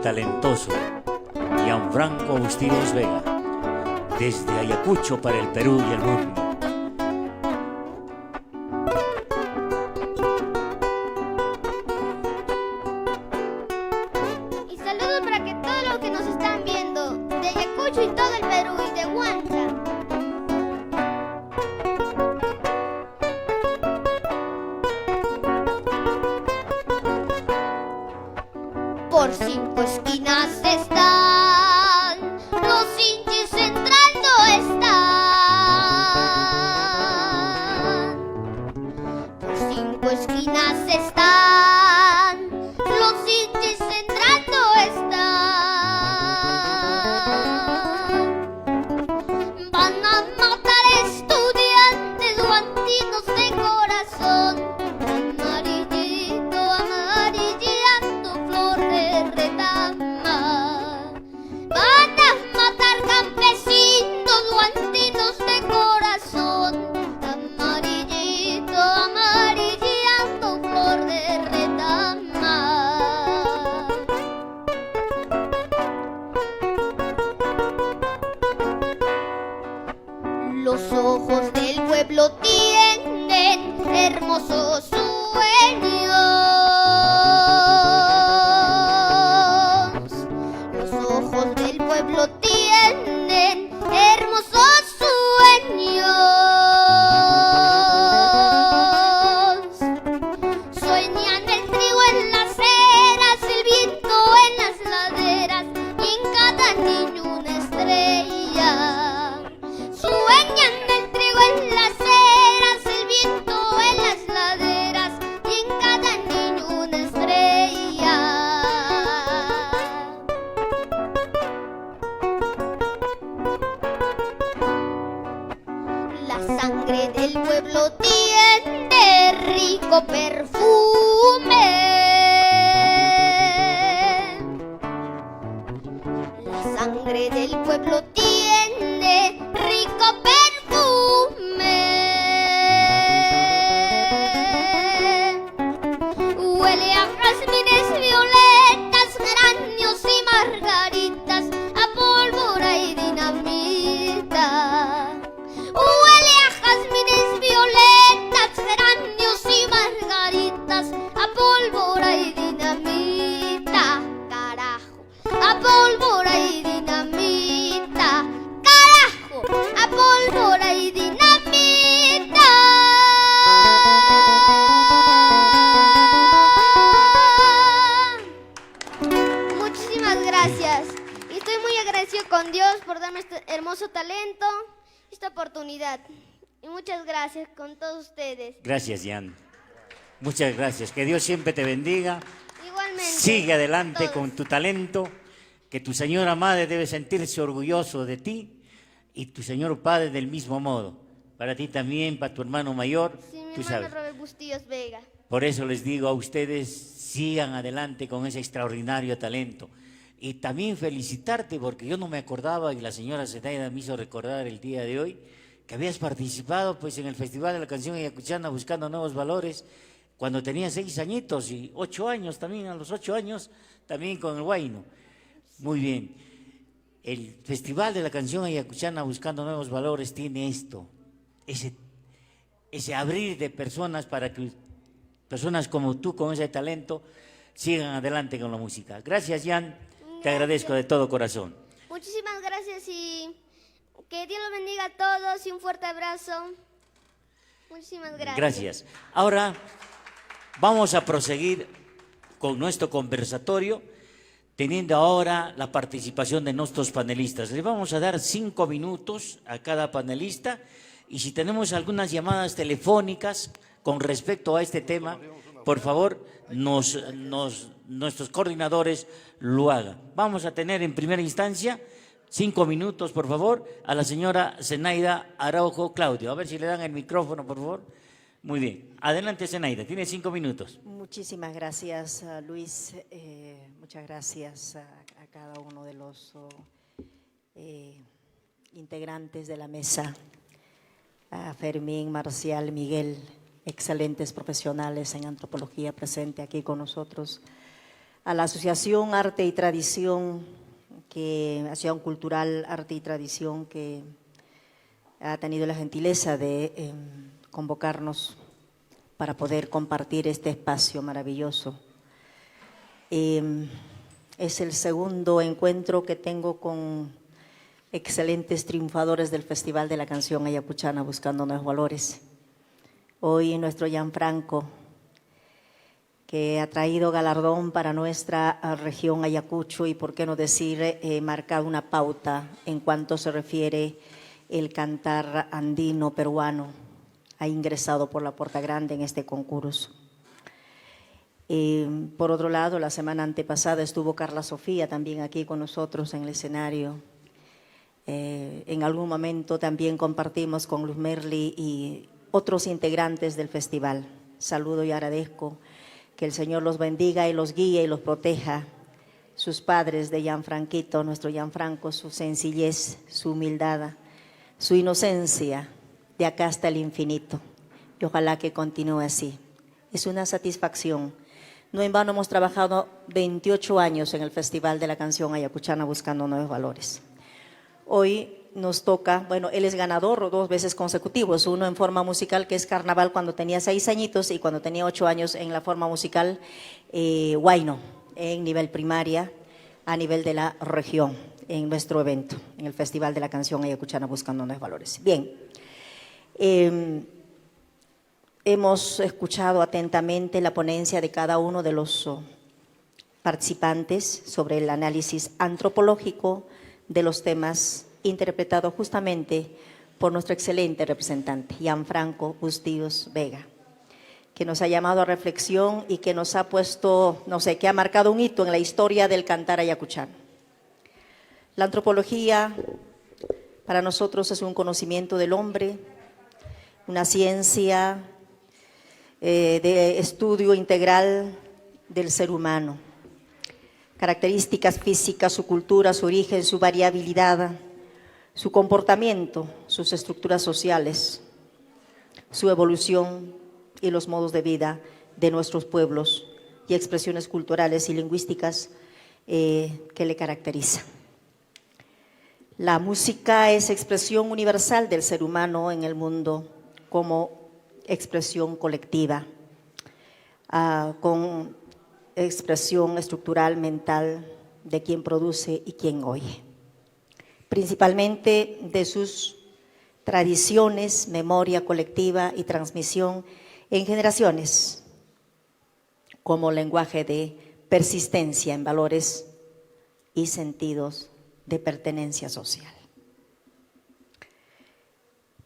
talentoso Gianfranco Bustillos Vega, desde Ayacucho para el Perú y el mundo. Y saludos para que todos los que nos están viendo, de Ayacucho y todo el Perú y de Huanca. Por 5 esquinas están, los hinchis entrando están. Por 5 esquinas están, los hinchis entrando están. Van a matar estudiantes guantinos de corazón, amarillito, amarillando flor de retama. Van a matar campesinos guantinos de corazón, amarillito, amarillando flor de retama. Los ojos del pueblo tienen hermosos sueños. Los ojos del pueblo tienen hermosos sueños. Sueñan el trigo en las eras, el viento en las laderas y en cada niño una estrella. Sueñan el trigo en las eras, el viento en las laderas y en cada niño una estrella. La sangre del pueblo tiene rico perfume. La sangre del pueblo tiene rico perfume. Huele a jazmines, violetas, geranios y margaritas, a pólvora y dinamita. Huele a jazmines, violetas, geranios y margaritas, a pólvora y dinamita. Carajo, a pólvora y dinamita. Carajo, a pólvora y dinamita. Muchísimas gracias. Y estoy muy agradecido con Dios por darme este hermoso talento, esta oportunidad. Y muchas gracias con todos ustedes. Gracias, Jan. Muchas gracias. Que Dios siempre te bendiga. Igualmente. Sigue adelante todos. con tu talento, que tu señora madre debe sentirse orgulloso de ti y tu señor padre del mismo modo. Para ti también, para tu hermano mayor, Sí, mi tú hermano sabes. Robert Bustillos Vega. Por eso les digo a ustedes, sigan adelante con ese extraordinario talento. Y también felicitarte, porque yo no me acordaba, y la señora Zenaida me hizo recordar el día de hoy, que habías participado pues en el Festival de la Canción Ayacuchana Buscando Nuevos Valores, cuando tenía 6 añitos y 8 años también, a los 8 años, también con el Huayno. Muy bien. El Festival de la Canción Ayacuchana Buscando Nuevos Valores tiene esto, ese abrir de personas para que personas como tú, con ese talento, sigan adelante con la música. Gracias, Jan. Te agradezco de todo corazón. Muchísimas gracias y que Dios los bendiga a todos y un fuerte abrazo. Muchísimas gracias. Gracias. Ahora vamos a proseguir con nuestro conversatorio, teniendo ahora la participación de nuestros panelistas. Les vamos a dar 5 minutos a cada panelista y si tenemos algunas llamadas telefónicas con respecto a este tema, por favor, nuestros coordinadores lo hagan. Vamos a tener en primera instancia 5 minutos, por favor, a la señora Zenaida Araujo Claudio. A ver si le dan el micrófono, por favor. Muy bien. Adelante, Zenaida, tiene 5 minutos. Muchísimas gracias, Luis. Muchas gracias a cada uno de los integrantes de la mesa, a Fermín, Marcial, Miguel, excelentes profesionales en antropología presente aquí con nosotros, a la Asociación Arte y Tradición, Asociación Cultural Arte y Tradición, que ha tenido la gentileza de convocarnos para poder compartir este espacio maravilloso. Es el segundo encuentro que tengo con excelentes triunfadores del Festival de la Canción Ayacuchana Buscando Nuevos Valores. Hoy nuestro Gianfranco, que ha traído galardón para nuestra región Ayacucho y, por qué no decir, marcado una pauta en cuanto se refiere el cantar andino peruano, ha ingresado por la puerta grande en este concurso. Por otro lado, la semana antepasada estuvo Carla Sofía también aquí con nosotros en el escenario. En algún momento también compartimos con Luz Merli y otros integrantes del festival. Saludo y agradezco que el Señor los bendiga y los guíe y los proteja. Sus padres de Gianfranquito, nuestro Gianfranco, su sencillez, su humildad, su inocencia, de acá hasta el infinito. Y ojalá que continúe así. Es una satisfacción. No en vano hemos trabajado 28 años en el Festival de la Canción Ayacuchana Buscando Nuevos Valores. Hoy nos toca, bueno, él es ganador 2 veces consecutivos, uno en forma musical, que es Carnaval, cuando tenía 6 añitos, y cuando tenía 8 años en la forma musical Huayno, en nivel primaria, a nivel de la región, en nuestro evento, en el Festival de la Canción Ayacuchana Buscando Nuevos Valores. Bien, hemos escuchado atentamente la ponencia de cada uno de los participantes sobre el análisis antropológico de los temas interpretados justamente por nuestro excelente representante, Gianfranco Bustillos Vega, que nos ha llamado a reflexión y que nos ha puesto, no sé, que ha marcado un hito en la historia del cantar ayacuchano. La antropología para nosotros es un conocimiento del hombre, una ciencia de estudio integral del ser humano. Características físicas, su cultura, su origen, su variabilidad, su comportamiento, sus estructuras sociales, su evolución y los modos de vida de nuestros pueblos y expresiones culturales y lingüísticas que le caracterizan. La música es expresión universal del ser humano en el mundo como expresión colectiva, con expresión estructural, mental, de quien produce y quien oye. Principalmente de sus tradiciones, memoria colectiva y transmisión en generaciones, como lenguaje de persistencia en valores y sentidos de pertenencia social.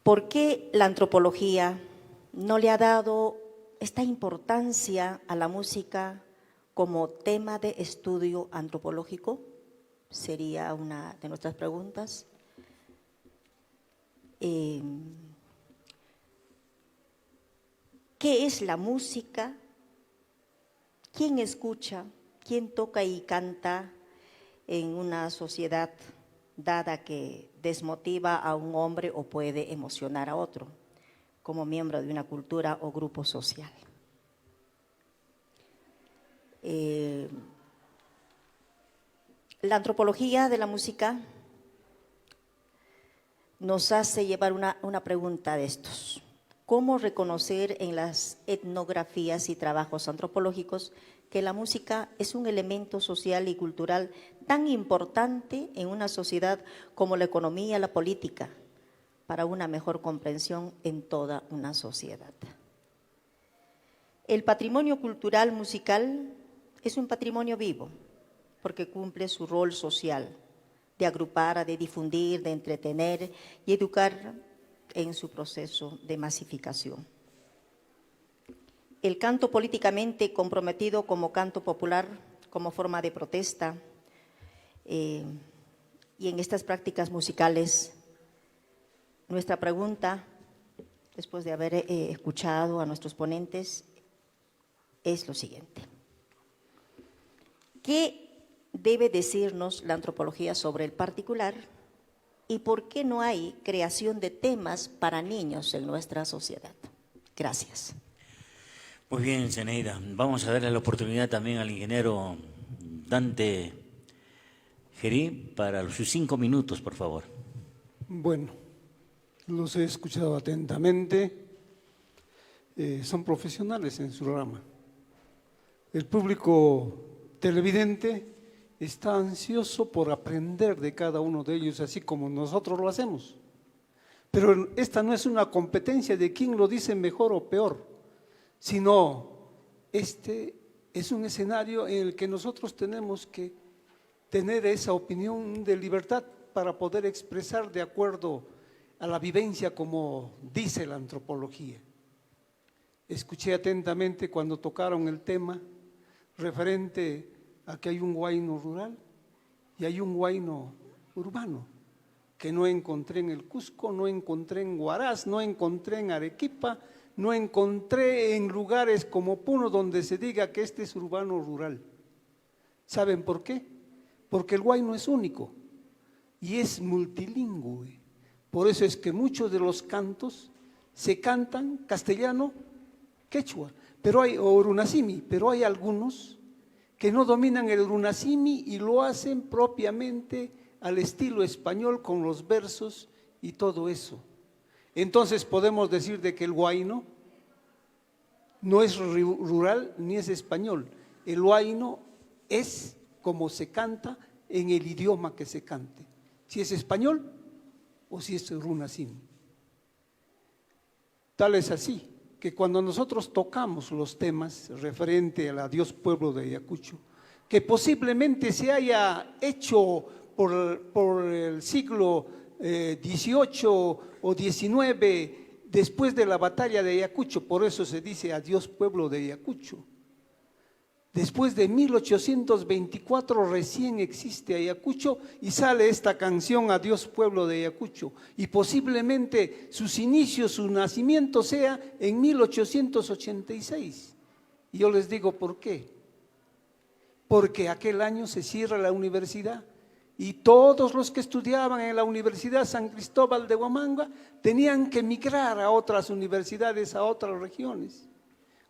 ¿Por qué la antropología no le ha dado esta importancia a la música como tema de estudio antropológico? Sería una de nuestras preguntas. ¿Qué es la música? ¿Quién escucha? ¿Quién toca y canta en una sociedad dada que desmotiva a un hombre o puede emocionar a otro como miembro de una cultura o grupo social? La antropología de la música nos hace llevar una pregunta de estos. ¿Cómo reconocer en las etnografías y trabajos antropológicos que la música es un elemento social y cultural tan importante en una sociedad como la economía, la política, para una mejor comprensión en toda una sociedad? El patrimonio cultural musical es un patrimonio vivo, porque cumple su rol social, de agrupar, de difundir, de entretener y educar en su proceso de masificación. El canto políticamente comprometido como canto popular, como forma de protesta, y en estas prácticas musicales, nuestra pregunta, después de haber escuchado a nuestros ponentes, es lo siguiente. ¿Qué debe decirnos la antropología sobre el particular y por qué no hay creación de temas para niños en nuestra sociedad? Gracias. Muy bien, Zeneida. Vamos a darle la oportunidad también al ingeniero Dante Gerí, para sus 5 minutos, por favor. Bueno, los he escuchado atentamente. Son profesionales en su rama. El público televidente está ansioso por aprender de cada uno de ellos, así como nosotros lo hacemos. Pero esta no es una competencia de quién lo dice mejor o peor, sino este es un escenario en el que nosotros tenemos que tener esa opinión de libertad para poder expresar de acuerdo a la vivencia como dice la antropología. Escuché atentamente cuando tocaron el tema referente a que hay un huayno rural y hay un huayno urbano, que no encontré en el Cusco, no encontré en Huaraz, no encontré en Arequipa, no encontré en lugares como Puno donde se diga que este es urbano rural. ¿Saben por qué? Porque el huayno es único y es multilingüe. Por eso es que muchos de los cantos se cantan castellano, quechua, o runasimi, pero hay algunos que no dominan el runasimi y lo hacen propiamente al estilo español con los versos y todo eso. Entonces podemos decir de que el huayno no es rural ni es español. El huayno es como se canta en el idioma que se cante, si es español o si es runasimi. Tal es así que cuando nosotros tocamos los temas referente al Dios pueblo de Ayacucho, que posiblemente se haya hecho por el siglo XVIII o XIX, después de la batalla de Ayacucho, por eso se dice Adiós pueblo de Ayacucho. Después de 1824 recién existe Ayacucho y sale esta canción Adiós pueblo de Ayacucho, y posiblemente sus inicios, su nacimiento sea en 1886. Y yo les digo ¿por qué? Porque aquel año se cierra la universidad y todos los que estudiaban en la Universidad San Cristóbal de Huamanga tenían que emigrar a otras universidades, a otras regiones.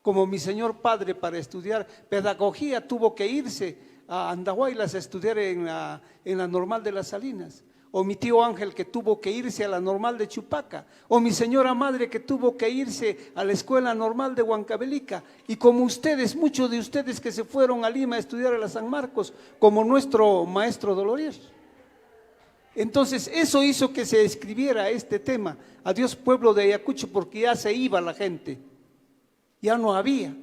Como mi señor padre, para estudiar pedagogía tuvo que irse a Andahuaylas a estudiar en la Normal de las Salinas, o mi tío Ángel que tuvo que irse a la Normal de Chupaca, o mi señora madre que tuvo que irse a la Escuela Normal de Huancavelica, y como ustedes, muchos de ustedes que se fueron a Lima a estudiar a la San Marcos, como nuestro maestro Dolorier. Entonces eso hizo que se escribiera este tema, Adiós pueblo de Ayacucho, porque ya se iba la gente. Ya no había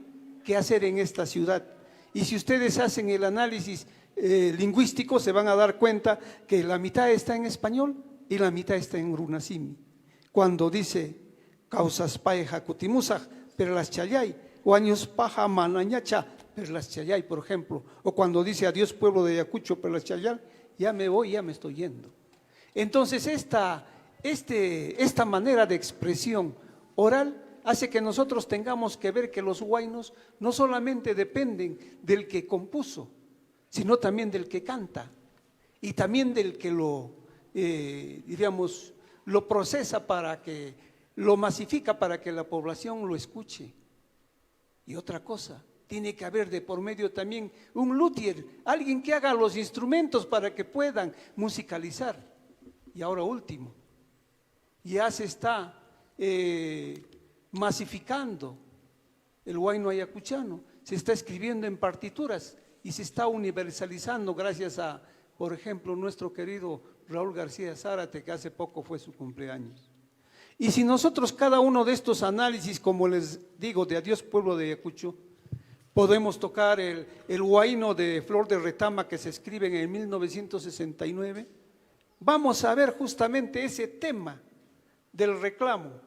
qué hacer en esta ciudad. Y si ustedes hacen el análisis lingüístico, se van a dar cuenta que la mitad está en español y la mitad está en runasimi. Cuando dice causas paeja cutimusaj, pero las chayay, o años paja manañacha, pero las chayay, por ejemplo. O cuando dice adiós pueblo de Ayacucho, pero las chayay, ya me voy, ya me estoy yendo. Entonces esta manera de expresión oral hace que nosotros tengamos que ver que los huaynos no solamente dependen del que compuso, sino también del que canta y también del que lo procesa lo masifica para que la población lo escuche. Y otra cosa, tiene que haber de por medio también un luthier, alguien que haga los instrumentos para que puedan musicalizar. Y ahora último, ya se está masificando el huayno ayacuchano, se está escribiendo en partituras y se está universalizando gracias a, por ejemplo, nuestro querido Raúl García Zárate, que hace poco fue su cumpleaños. Y si nosotros cada uno de estos análisis, como les digo, de Adiós pueblo de Ayacucho, podemos tocar el huayno de Flor de Retama que se escribe en el 1969, vamos a ver justamente ese tema del reclamo,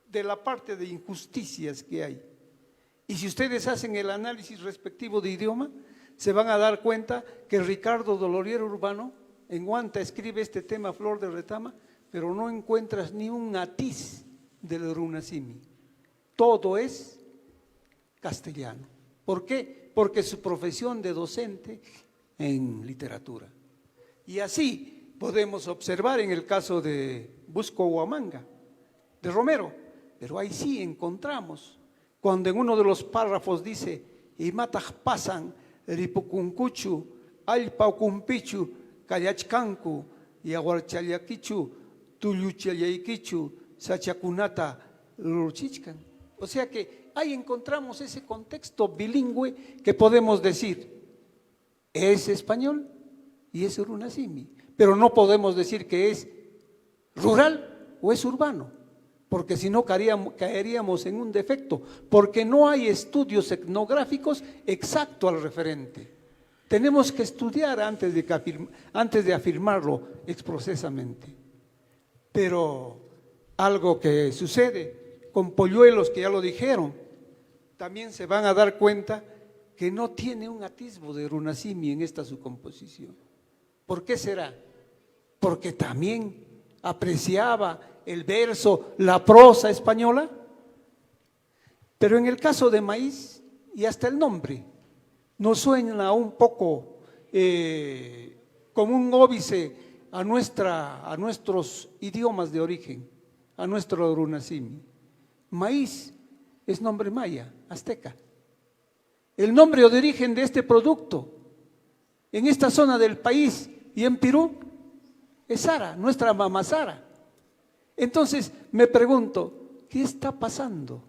de la parte de injusticias que hay. Y si ustedes hacen el análisis respectivo de idioma, se van a dar cuenta que Ricardo Dolorier Urbano en Huanta escribe este tema Flor de Retama, pero no encuentras ni un matiz del runasimi. Todo es castellano. ¿Por qué? Porque su profesión de docente en literatura. Y así podemos observar en el caso de Busco Huamanga, de Romero. Pero ahí sí encontramos, cuando en uno de los párrafos dice, y mataj pasan ripucuncuchu allpa kumpichu, kallachkanku, yawarchallakichu, tulluchallaikichu, sachakunata, luchichkan. O sea que ahí encontramos ese contexto bilingüe que podemos decir, es español y es runasimi, pero no podemos decir que es rural o es urbano, porque si no caeríamos en un defecto, porque no hay estudios etnográficos exactos al referente. Tenemos que estudiar antes de afirmarlo exprosamente. Pero algo que sucede con Polluelos, que ya lo dijeron, también se van a dar cuenta que no tiene un atisbo de runasimi en esta su composición. ¿Por qué será? Porque también apreciaba el verso, la prosa española, pero en el caso de Maíz, y hasta el nombre, nos suena un poco como un óbice a nuestros idiomas de origen, a nuestro runasimi. Maíz es nombre maya, azteca. El nombre de origen de este producto en esta zona del país y en Perú es Sara, nuestra mamá Sara. Entonces me pregunto, ¿qué está pasando?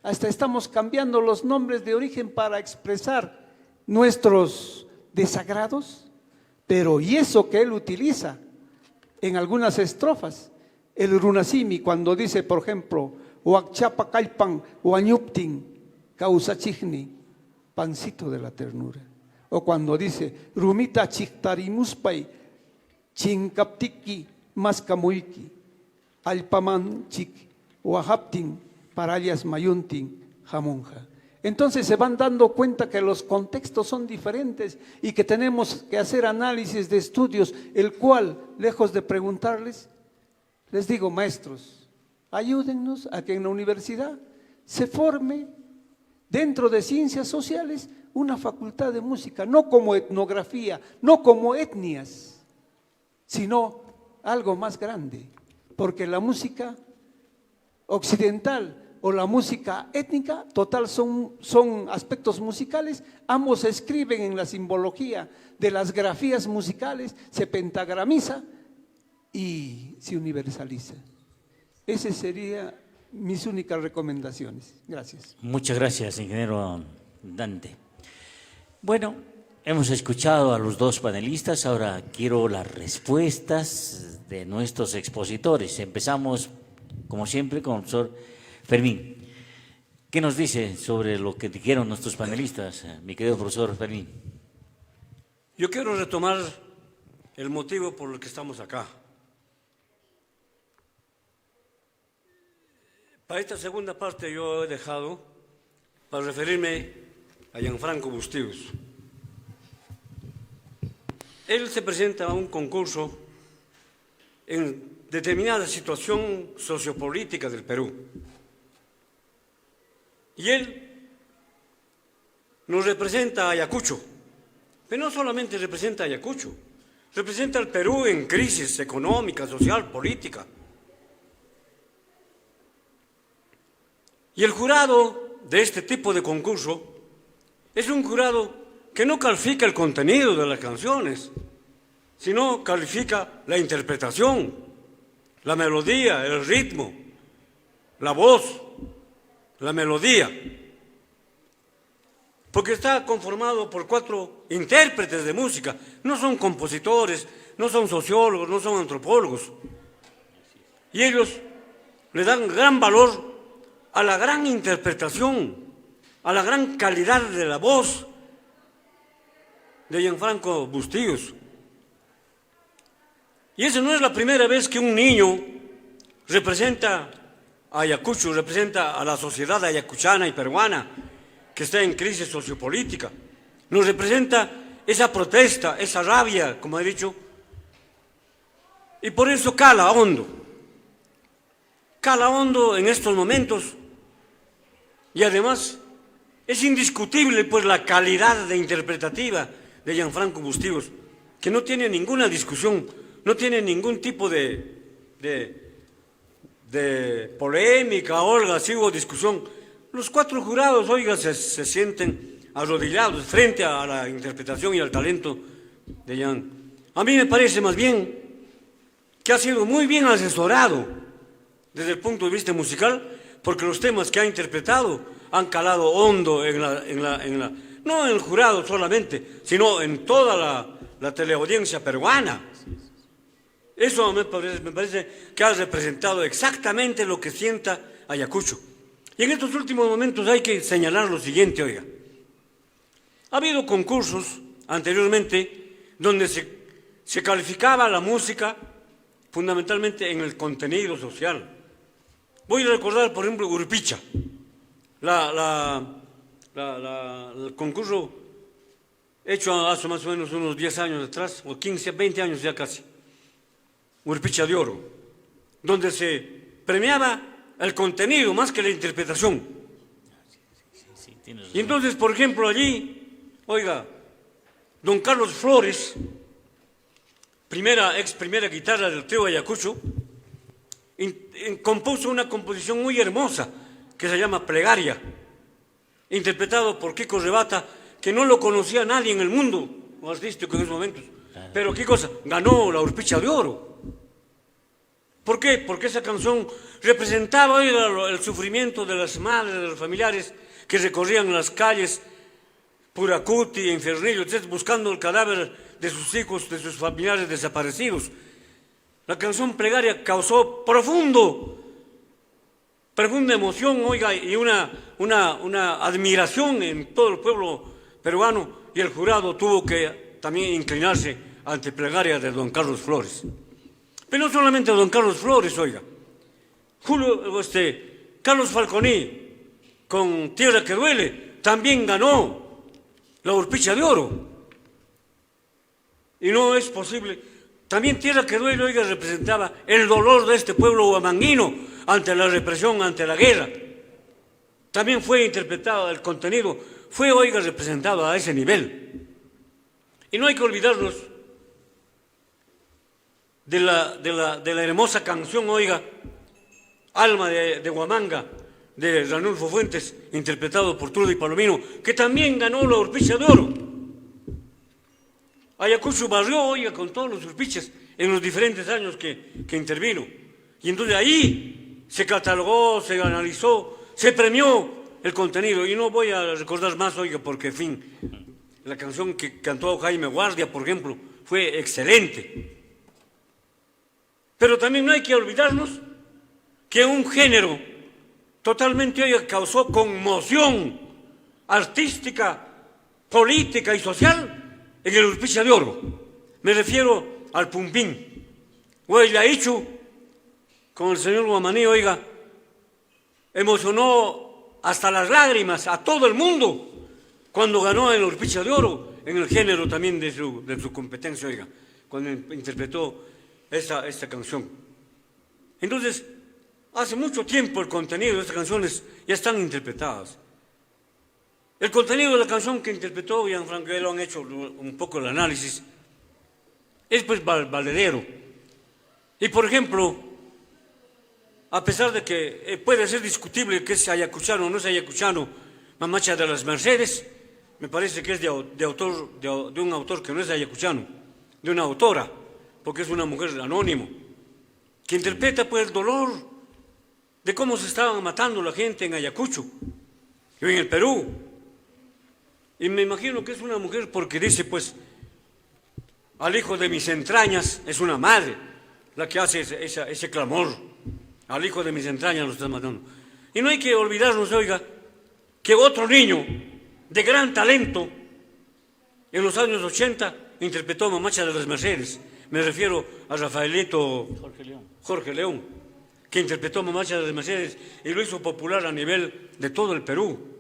Hasta estamos cambiando los nombres de origen para expresar nuestros desagrados, pero y eso que él utiliza en algunas estrofas, el runasimi, cuando dice, por ejemplo, Oakchapa Calpan, Oañuptin, Causachigni, pancito de la ternura. O cuando dice, Rumita Chiktarimuspay, Chinkaptiki, Mascamuiki, Alpaman Chik, Oahaptin, Paralias Mayuntin, Jamonja. Entonces se van dando cuenta que los contextos son diferentes y que tenemos que hacer análisis de estudios, el cual, lejos de preguntarles, les digo, maestros, ayúdennos a que en la universidad se forme dentro de ciencias sociales una facultad de música, no como etnografía, no como etnias, sino algo más grande, porque la música occidental o la música étnica, total son aspectos musicales, ambos se escriben en la simbología de las grafías musicales, se pentagramiza y se universaliza. Esas serían mis únicas recomendaciones. Gracias. Muchas gracias, ingeniero Dante. Bueno, hemos escuchado a los dos panelistas, ahora quiero las respuestas de nuestros expositores. Empezamos, como siempre, con el profesor Fermín. ¿Qué nos dice sobre lo que dijeron nuestros panelistas, mi querido profesor Fermín? Yo quiero retomar el motivo por el que estamos acá. Para esta segunda parte yo he dejado para referirme a Gianfranco Bustillos. Él se presenta a un concurso en determinada situación sociopolítica del Perú. Y él nos representa a Ayacucho, pero no solamente representa a Ayacucho, representa al Perú en crisis económica, social, política. Y el jurado de este tipo de concurso es un jurado que no califica el contenido de las canciones, sino califica la interpretación, la melodía, el ritmo, la voz, la melodía. Porque está conformado por 4 intérpretes de música, no son compositores, no son sociólogos, no son antropólogos. Y ellos le dan gran valor a la gran interpretación, a la gran calidad de la voz de Gianfranco Bustillos. Y esa no es la primera vez que un niño representa a Ayacucho, representa a la sociedad ayacuchana y peruana que está en crisis sociopolítica. Nos representa esa protesta, esa rabia, como he dicho, y por eso cala hondo en estos momentos. Y además es indiscutible pues la calidad de interpretativa de Gianfranco Bustillos, que no tiene ninguna discusión, no tiene ningún tipo de polémica, olga, si hubo discusión. Los 4 jurados, oiga, se sienten arrodillados frente a la interpretación y al talento de Jan. A mí me parece más bien que ha sido muy bien asesorado desde el punto de vista musical, porque los temas que ha interpretado han calado hondo no en el jurado solamente, sino en toda la teleaudiencia peruana. Eso me parece que ha representado exactamente lo que sienta Ayacucho. Y en estos últimos momentos hay que señalar lo siguiente, oiga. Ha habido concursos anteriormente donde se calificaba la música fundamentalmente en el contenido social. Voy a recordar, por ejemplo, Urpicha, el concurso hecho hace más o menos unos 10 años atrás, o 15, 20 años ya casi, Urpicha de Oro, donde se premiaba el contenido más que la interpretación. Y entonces, por ejemplo, allí, oiga, don Carlos Flores, ex primera guitarra del trío Ayacucho, compuso una composición muy hermosa que se llama Plegaria, interpretado por Kiko Rebata, que no lo conocía nadie en el mundo artístico en esos momentos. Pero ¿qué cosa? Ganó la Urpicha de Oro. ¿Por qué? Porque esa canción representaba el sufrimiento de las madres, de los familiares que recorrían las calles Puracuti, Infernillo, etc., buscando el cadáver de sus hijos, de sus familiares desaparecidos. La canción Plegaria causó profunda emoción, oiga, y una admiración en todo el pueblo peruano, y el jurado tuvo que también inclinarse ante Plegaria de don Carlos Flores. Pero no solamente don Carlos Flores, oiga. Carlos Falconi, con Tierra que Duele, también ganó la Urpicha de Oro. Y no es posible. También Tierra que Duele, oiga, representaba el dolor de este pueblo huamanguino ante la represión, ante la guerra. También fue interpretado, el contenido fue, oiga, representado a ese nivel. Y no hay que olvidarnos de la hermosa canción, oiga, Alma de Huamanga, de Ranulfo Fuentes, interpretado por Trudy Palomino, que también ganó la Urpicha de Oro. Ayacucho barrió, oiga, con todos los urpiches en los diferentes años que intervino. Y entonces ahí se catalogó, se analizó, se premió el contenido. Y no voy a recordar más, oiga, porque, en fin, la canción que cantó Jaime Guardia, por ejemplo, fue excelente. Pero también no hay que olvidarnos que un género totalmente, oiga, causó conmoción artística, política y social en el Urpicha de Oro. Me refiero al Pumpín. Huaylaíchu, con el señor Guamaní, oiga, emocionó hasta las lágrimas a todo el mundo cuando ganó el Urpicha de Oro en el género también de su competencia, oiga, cuando interpretó esta canción. Entonces, hace mucho tiempo el contenido de estas canciones ya están interpretadas. El contenido de la canción que interpretó Gianfranco, lo han hecho un poco el análisis, es pues valedero. Y por ejemplo, a pesar de que puede ser discutible que es ayacuchano o no es ayacuchano, Mamacha de las Mercedes, me parece que es de un autor que no es ayacuchano, de una autora, porque es una mujer anónimo, que interpreta pues el dolor de cómo se estaban matando la gente en Ayacucho y en el Perú. Y me imagino que es una mujer porque dice, pues, al hijo de mis entrañas, es una madre la que hace ese clamor, al hijo de mis entrañas lo está matando. Y no hay que olvidarnos, oiga, que otro niño de gran talento en los años 80 interpretó Mamacha de las Mercedes. Me refiero a Rafaelito Jorge León, que interpretó Mamacha de las Mercedes y lo hizo popular a nivel de todo el Perú.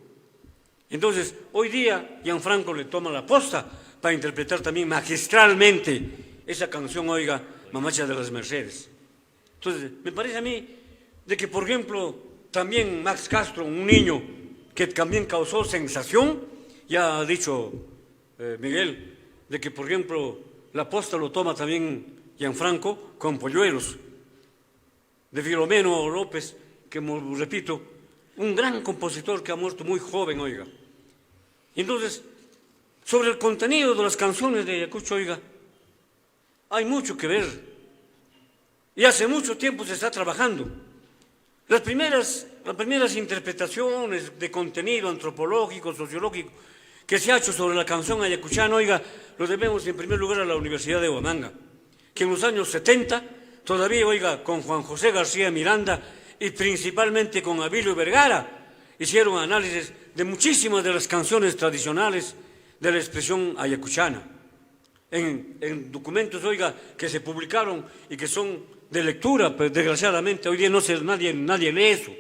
Entonces, hoy día, Gianfranco le toma la posta para interpretar también magistralmente esa canción, oiga, Mamacha de las Mercedes. Entonces, me parece a mí de que, por ejemplo, también Max Castro, un niño que también causó sensación, ya ha dicho Miguel, de que, por ejemplo, la posta lo toma también Gianfranco con Polluelos, de Filomeno López, que, repito, un gran compositor que ha muerto muy joven, oiga. Entonces, Sobre el contenido de las canciones de Ayacucho, oiga, hay mucho que ver. Y hace mucho tiempo se está trabajando. Las primeras interpretaciones de contenido antropológico, sociológico, que se ha hecho sobre la canción ayacuchana, oiga, lo debemos en primer lugar a la Universidad de Huamanga, que en los años 70, todavía, oiga, con Juan José García Miranda y principalmente con Abilio Vergara, hicieron análisis de muchísimas de las canciones tradicionales de la expresión ayacuchana. En documentos, oiga, que se publicaron y que son de lectura, pero desgraciadamente hoy día nadie lee eso.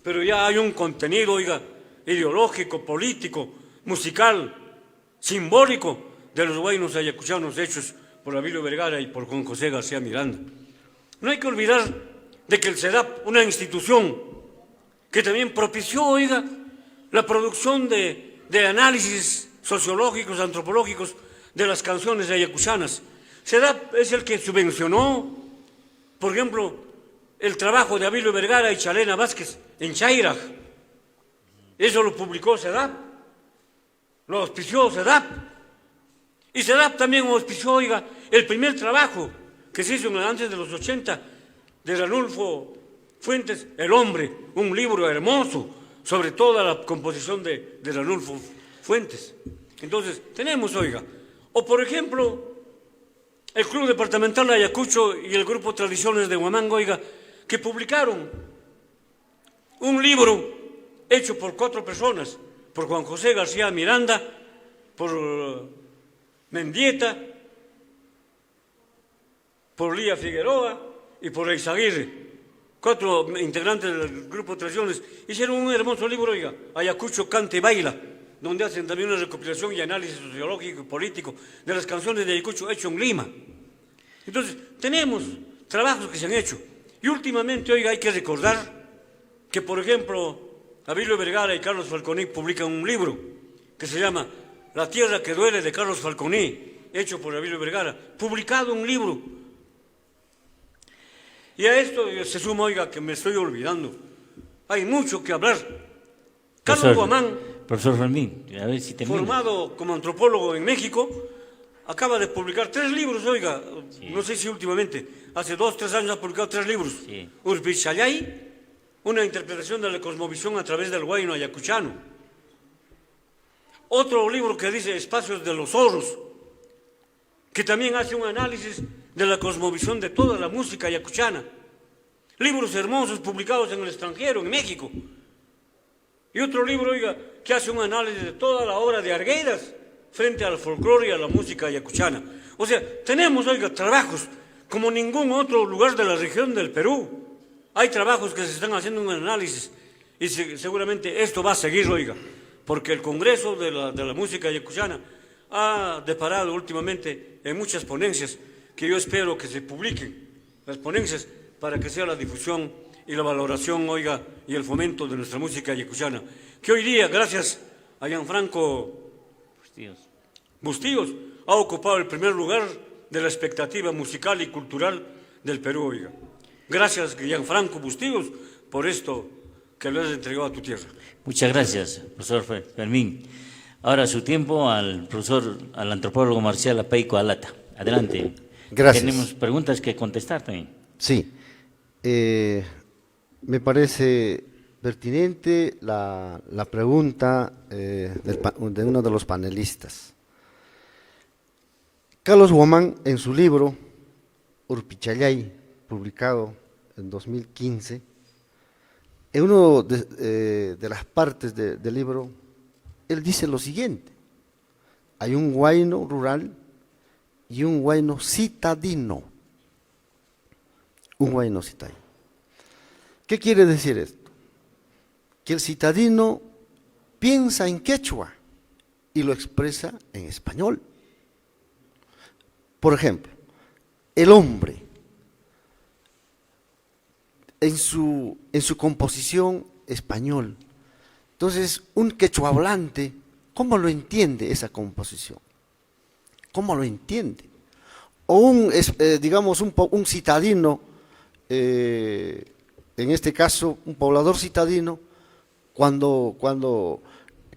Pero ya hay un contenido, oiga, ideológico, político, musical, simbólico de los huaynos ayacuchanos hechos por Abilio Vergara y por Juan José García Miranda. No hay que olvidar de que el CEDAP, una institución que también propició, oiga, la producción de análisis sociológicos, antropológicos de las canciones ayacuchanas. CEDAP es el que subvencionó, por ejemplo, el trabajo de Abilio Vergara y Chalena Vázquez en Chayraj. Eso lo publicó CEDAP, lo auspició CEDAP. Y CEDAP también auspició, oiga, el primer trabajo que se hizo antes de los 80 de Ranulfo Fuentes, El Hombre, un libro hermoso sobre toda la composición de Ranulfo Fuentes. Entonces, tenemos, oiga, o por ejemplo, el Club Departamental de Ayacucho y el Grupo Tradiciones de Huamanga, oiga, que publicaron un libro hecho por 4 personas, por Juan José García Miranda, por Mendieta, por Lía Figueroa y por Eizaguirre. 4 integrantes del Grupo Tradiciones hicieron un hermoso libro, oiga, Ayacucho canta y baila, donde hacen también una recopilación y análisis sociológico y político de las canciones de Ayacucho hecho en Lima. Entonces, tenemos trabajos que se han hecho. Y últimamente, oiga, hay que recordar que, por ejemplo, Abilio Vergara y Carlos Falconi publican un libro que se llama La tierra que duele, de Carlos Falconi, hecho por Abilio Vergara, publicado un libro. Y a esto se suma, oiga, que me estoy olvidando. Hay mucho que hablar. Carlos Guamán, profesor Fermín, a ver si termina. Formado como antropólogo en México, acaba de publicar 3 libros, oiga, sí. No sé si últimamente, hace 2 o 3 años ha publicado 3 libros. Sí. Urbichayay, una interpretación de la cosmovisión a través del huayno ayacuchano. Otro libro que dice Espacios de los Zorros, que también hace un análisis de la cosmovisión de toda la música ayacuchana. Libros hermosos publicados en el extranjero, en México. Y otro libro, oiga, que hace un análisis de toda la obra de Arguedas frente al folclore y a la música ayacuchana. O sea, tenemos, oiga, trabajos como ningún otro lugar de la región del Perú. Hay trabajos que se están haciendo un análisis y seguramente esto va a seguir, oiga, porque el Congreso de la Música Ayacuchana ha deparado últimamente en muchas ponencias que yo espero que se publiquen, las ponencias, para que sea la difusión y la valoración, oiga, y el fomento de nuestra música ayacuchana, que hoy día, gracias a Gianfranco Bustillos, ha ocupado el primer lugar de la expectativa musical y cultural del Perú, oiga. Gracias, Gianfranco Bustillos, por esto que le has entregado a tu tierra. Muchas gracias, profesor Fermín. Ahora su tiempo al antropólogo Marcial Apeico Alata. Adelante. Gracias. Tenemos preguntas que contestar también. Sí. Me parece pertinente la pregunta de uno de los panelistas. Carlos Guamán, en su libro Urpichayay, publicado en 2015, en una de las partes del libro, él dice lo siguiente: hay un huayno rural y un huayno citadino. Un huayno citadino. ¿Qué quiere decir esto? Que el citadino piensa en quechua y lo expresa en español. Por ejemplo, el hombre, en su composición español. Entonces, un quechua hablante, ¿cómo lo entiende esa composición? ¿Cómo lo entiende? O digamos, un citadino, en este caso, un poblador citadino, cuando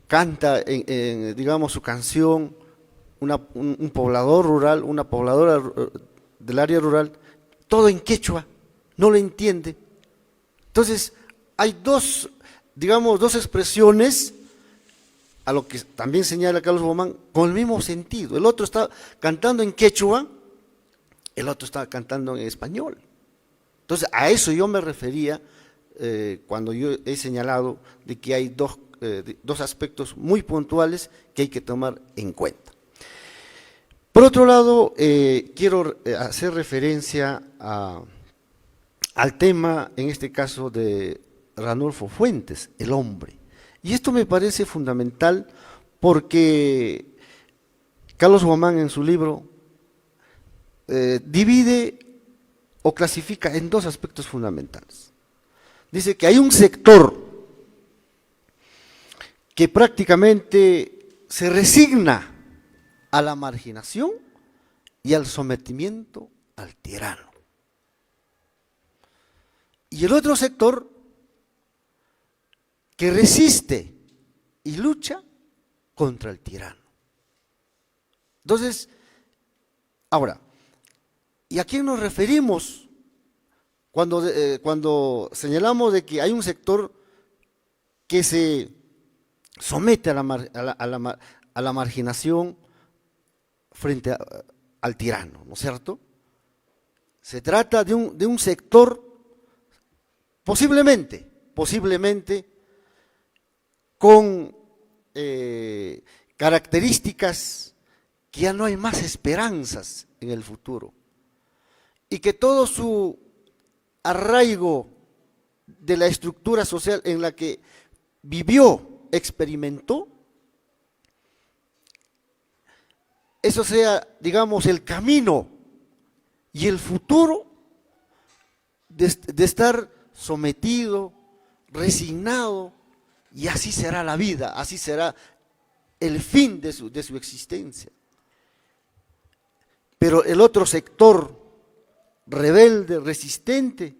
canta, digamos, su canción, un poblador rural, una pobladora del área rural, todo en quechua, no lo entiende. Entonces, hay dos, digamos, dos expresiones, a lo que también señala Carlos Guamán, con el mismo sentido. El otro está cantando en quechua, el otro está cantando en español. Entonces, a eso yo me refería cuando yo he señalado de que hay dos aspectos muy puntuales que hay que tomar en cuenta. Por otro lado, quiero hacer referencia al tema, en este caso, de Ranulfo Fuentes, el hombre. Y esto me parece fundamental porque Carlos Guamán en su libro divide o clasifica en dos aspectos fundamentales. Dice que hay un sector que prácticamente se resigna a la marginación y al sometimiento al tirano. Y el otro sector que resiste y lucha contra el tirano. Entonces, ahora, ¿y a quién nos referimos cuando señalamos de que hay un sector que se somete a la marginación frente al tirano, ¿no es cierto? Se trata de un sector posiblemente con características que ya no hay más esperanzas en el futuro y que todo su arraigo de la estructura social en la que vivió, experimentó, eso sea, digamos, el camino y el futuro de estar sometido, resignado, y así será la vida, así será el fin de su existencia. Pero el otro sector rebelde, resistente,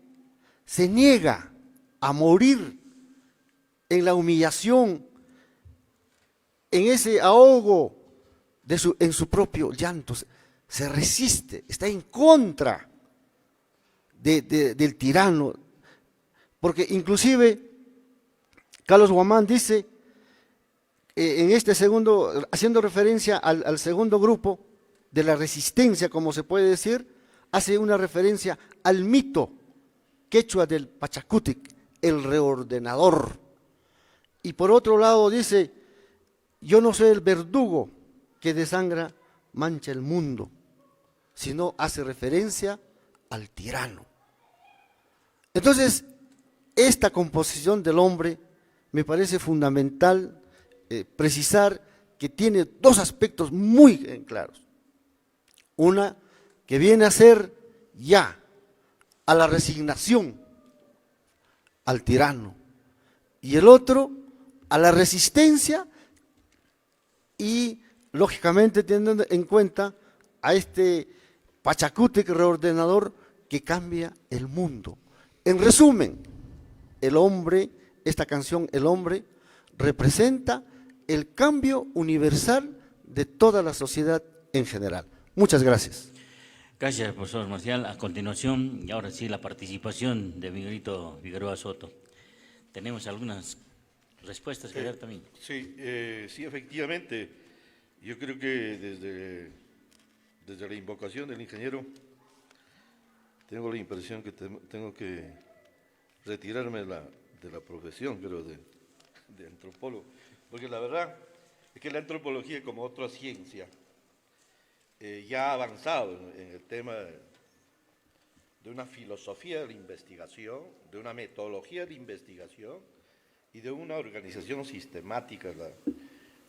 se niega a morir en la humillación, en ese ahogo en su propio llanto, se resiste, está en contra del tirano, porque inclusive Carlos Guamán dice, en este segundo, haciendo referencia al segundo grupo de la resistencia, como se puede decir, hace una referencia al mito quechua del Pachacutic, el reordenador. Y por otro lado dice, yo no soy el verdugo que desangra, mancha el mundo, sino hace referencia al tirano. Entonces, esta composición del hombre me parece fundamental precisar que tiene dos aspectos muy claros. Una, que viene a ser ya a la resignación al tirano, y el otro a la resistencia y, lógicamente, teniendo en cuenta a este Pachacutic reordenador que cambia el mundo. En resumen, el hombre, esta canción, El hombre, representa el cambio universal de toda la sociedad en general. Muchas gracias. Gracias, profesor Marcial. A continuación, y ahora sí, la participación de Miguelito Figueroa Soto. Tenemos algunas respuestas que dar también. Sí, efectivamente. Yo creo que desde la invocación del ingeniero tengo la impresión que tengo que retirarme de la profesión, creo, de antropólogo, porque la verdad es que la antropología, como otra ciencia, ya ha avanzado en el tema de una filosofía de la investigación, de una metodología de investigación y de una organización sistemática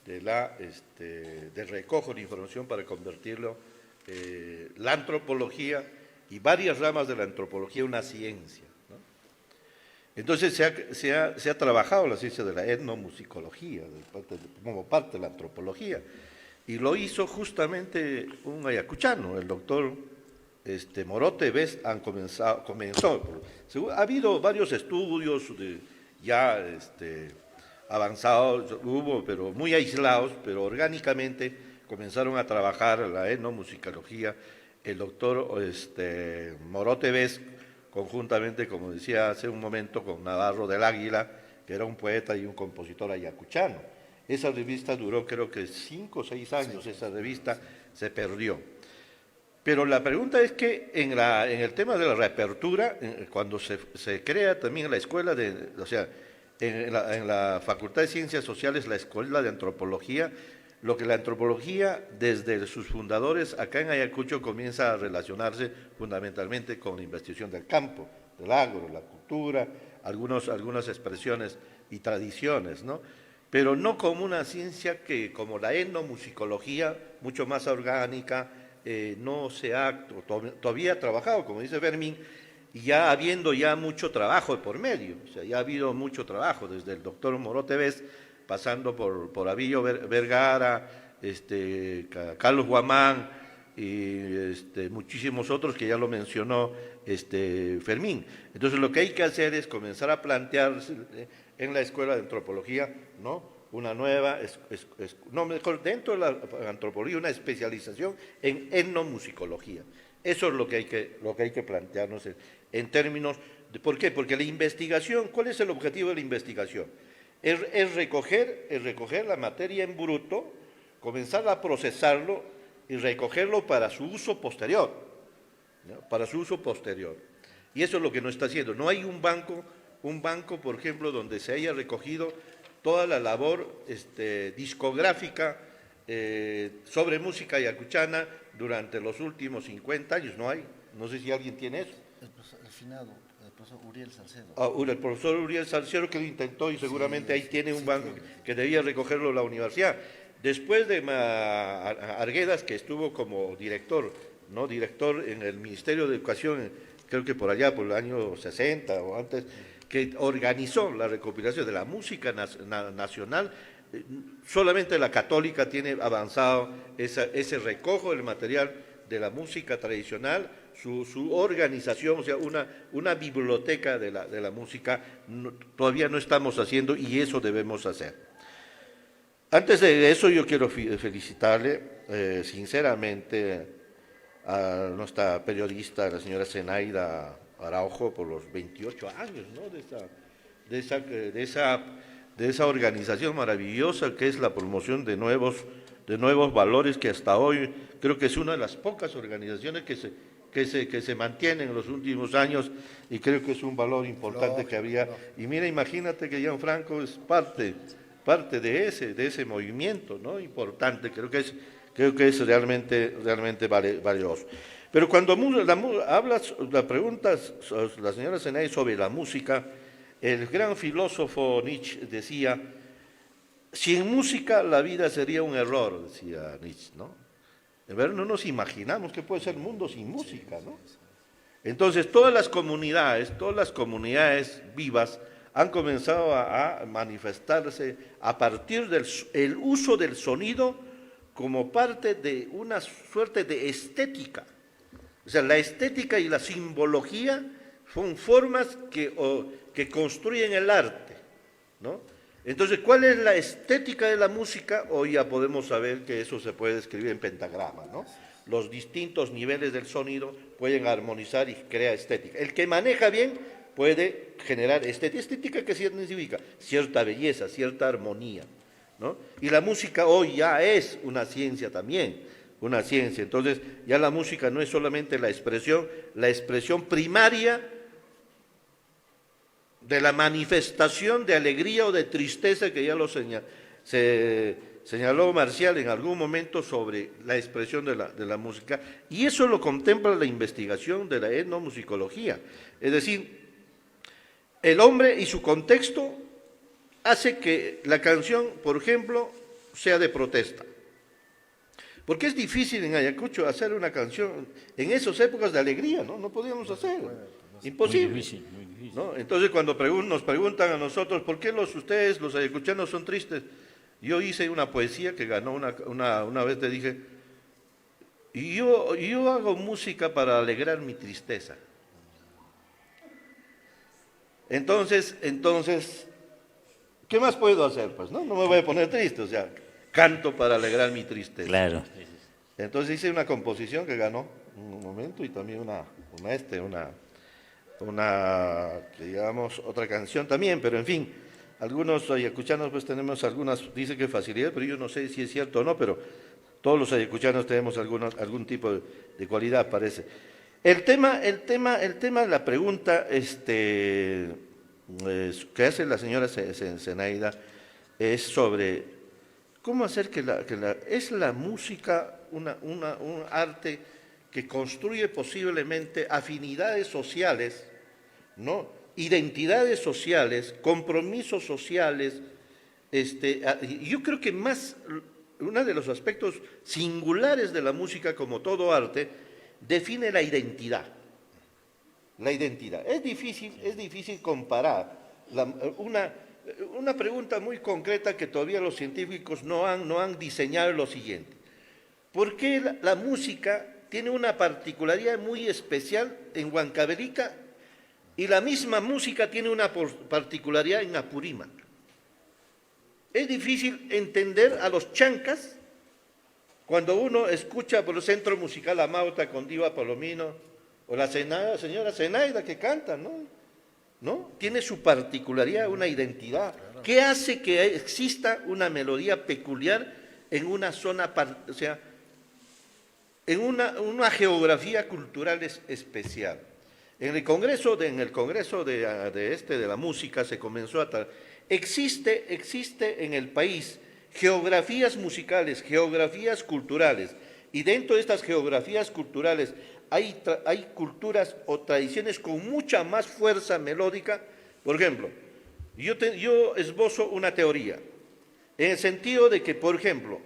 de recojo de información para convertirlo la antropología y varias ramas de la antropología en una ciencia, ¿no? Entonces se ha trabajado la ciencia de la etnomusicología como parte de la antropología, y lo hizo justamente un ayacuchano, el doctor Morote Bes. Comenzó. Ha habido varios estudios ya avanzados hubo, pero muy aislados, pero orgánicamente comenzaron a trabajar la etnomusicología, el doctor Morote Vez, conjuntamente, como decía hace un momento, con Navarro del Águila, que era un poeta y un compositor ayacuchano. Esa revista duró creo que 5 o 6 años, esa revista se perdió. Pero la pregunta es que en el tema de la reapertura, cuando se crea también la escuela o sea, en la Facultad de Ciencias Sociales, la Escuela de Antropología, lo que la antropología desde sus fundadores acá en Ayacucho comienza a relacionarse fundamentalmente con la investigación del campo, del agro, la cultura, algunas expresiones y tradiciones, ¿no? Pero no como una ciencia que, como la etnomusicología, mucho más orgánica, no se ha todavía trabajado, como dice Fermín, y ya habiendo ya mucho trabajo por medio, o sea, ya ha habido mucho trabajo, desde el doctor Morote Vez, pasando por Avillo Vergara, Carlos Guamán y muchísimos otros que ya lo mencionó Fermín. Entonces lo que hay que hacer es comenzar a plantear en la Escuela de Antropología, ¿no?, una nueva, no mejor, dentro de la antropología, una especialización en etnomusicología. Eso es lo que hay que plantearnos en términos de, ¿por qué? Porque la investigación, ¿cuál es el objetivo de la investigación? Es recoger la materia en bruto, comenzar a procesarlo y recogerlo para su uso posterior, ¿no? Para su uso posterior. Y eso es lo que no está haciendo. No hay un banco, por ejemplo, donde se haya recogido toda la labor discográfica sobre música ayacuchana durante los últimos 50 años. No hay. No sé si alguien tiene eso. El finado, el profesor Uriel Salcedo. El profesor Uriel Salcedo que lo intentó y seguramente ahí tiene un banco que debía recogerlo la universidad. Después de Arguedas, que estuvo como director, ¿no?, director en el Ministerio de Educación, creo que por allá, por el año 60 o antes, que organizó la recopilación de la música nacional, solamente la Católica tiene avanzado ese recojo del material de la música tradicional, su organización, o sea, una biblioteca de la música, todavía no estamos haciendo y eso debemos hacer. Antes de eso yo quiero felicitarle sinceramente a nuestra periodista, la señora Zenaida Araujo, por los 28 años, ¿no?, de esa organización maravillosa que es la promoción de nuevos valores, que hasta hoy creo que es una de las pocas organizaciones que se mantienen en los últimos años, y creo que es un valor importante que había. Y mira, imagínate que Gianfranco es parte de ese movimiento, ¿no?, importante. Creo que es realmente valioso. Pero cuando la pregunta la señora Zenaida sobre la música, el gran filósofo Nietzsche decía: sin música la vida sería un error, decía Nietzsche, ¿no? En verdad no nos imaginamos que puede ser el mundo sin música, ¿no? Entonces todas las comunidades vivas han comenzado a manifestarse a partir del uso del sonido como parte de una suerte de estética. O sea, la estética y la simbología son formas que construyen el arte, ¿no? Entonces, ¿cuál es la estética de la música? Hoy ya podemos saber que eso se puede escribir en pentagrama, ¿no? Los distintos niveles del sonido pueden armonizar y crear estética. El que maneja bien puede generar estética. ¿Estética qué significa? Cierta belleza, cierta armonía, ¿no? Y la música hoy ya es una ciencia también, una ciencia. Entonces, ya la música no es solamente la expresión primaria de la manifestación de alegría o de tristeza, que ya lo señaló Marcial en algún momento sobre la expresión de la música, y eso lo contempla la investigación de la etnomusicología. Es decir, el hombre y su contexto hace que la canción, por ejemplo, sea de protesta. Porque es difícil en Ayacucho hacer una canción en esas épocas de alegría, ¿no? No podíamos hacer, imposible. Muy difícil, ¿no? Entonces cuando nos preguntan a nosotros, ¿por qué ustedes, los ayacuchanos, son tristes? Yo hice una poesía que ganó una vez, te dije, y yo hago música para alegrar mi tristeza. Entonces, ¿Qué más puedo hacer? Pues no me voy a poner triste, o sea, canto para alegrar mi tristeza. Claro. Entonces hice una composición que ganó un momento y también que digamos, otra canción también, pero en fin, algunos ayacuchanos pues tenemos algunas, dice que facilidad, pero yo no sé si es cierto o no, pero todos los ayacuchanos tenemos algún tipo de cualidad, parece. El tema, la pregunta que hace la señora Zenaida es sobre cómo hacer es la música un arte que construye posiblemente afinidades sociales, ¿no? Identidades sociales, compromisos sociales. Yo creo que uno de los aspectos singulares de la música, como todo arte, define la identidad. La identidad. Es difícil comparar. Una pregunta muy concreta que todavía los científicos no han diseñado es lo siguiente. ¿Por qué la música tiene una particularidad muy especial en Huancavelica y la misma música tiene una particularidad en Apurímac? Es difícil entender a los chancas cuando uno escucha por el Centro Musical Amauta con Diva Palomino o la señora Zenaida que canta, ¿no? Tiene su particularidad, una identidad. ¿Qué hace que exista una melodía peculiar en una zona, o sea, en una geografía cultural especial? En el Congreso de la música se comenzó a existe en el país geografías musicales, geografías culturales, y dentro de estas geografías culturales hay culturas o tradiciones con mucha más fuerza melódica. Por ejemplo, yo esbozo una teoría, en el sentido de que, por ejemplo,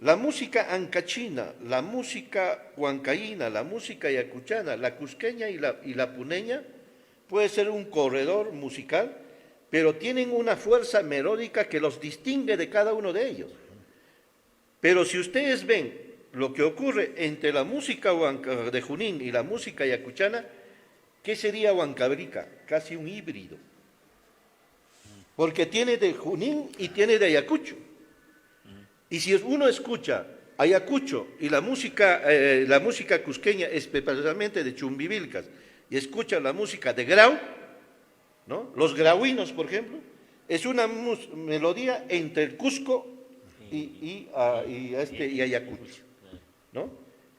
la música ancachina, la música huancaína, la música ayacuchana, la cusqueña y la puneña puede ser un corredor musical, pero tienen una fuerza melódica que los distingue de cada uno de ellos. Pero si ustedes ven lo que ocurre entre la música de Junín y la música ayacuchana, ¿qué sería Huancavelica? Casi un híbrido. Porque tiene de Junín y tiene de Ayacucho. Y si uno escucha Ayacucho y la música cusqueña, especialmente de Chumbivilcas, y escucha la música de Grau, ¿no? Los grauinos, por ejemplo, es una melodía entre el Cusco y Ayacucho, ¿no?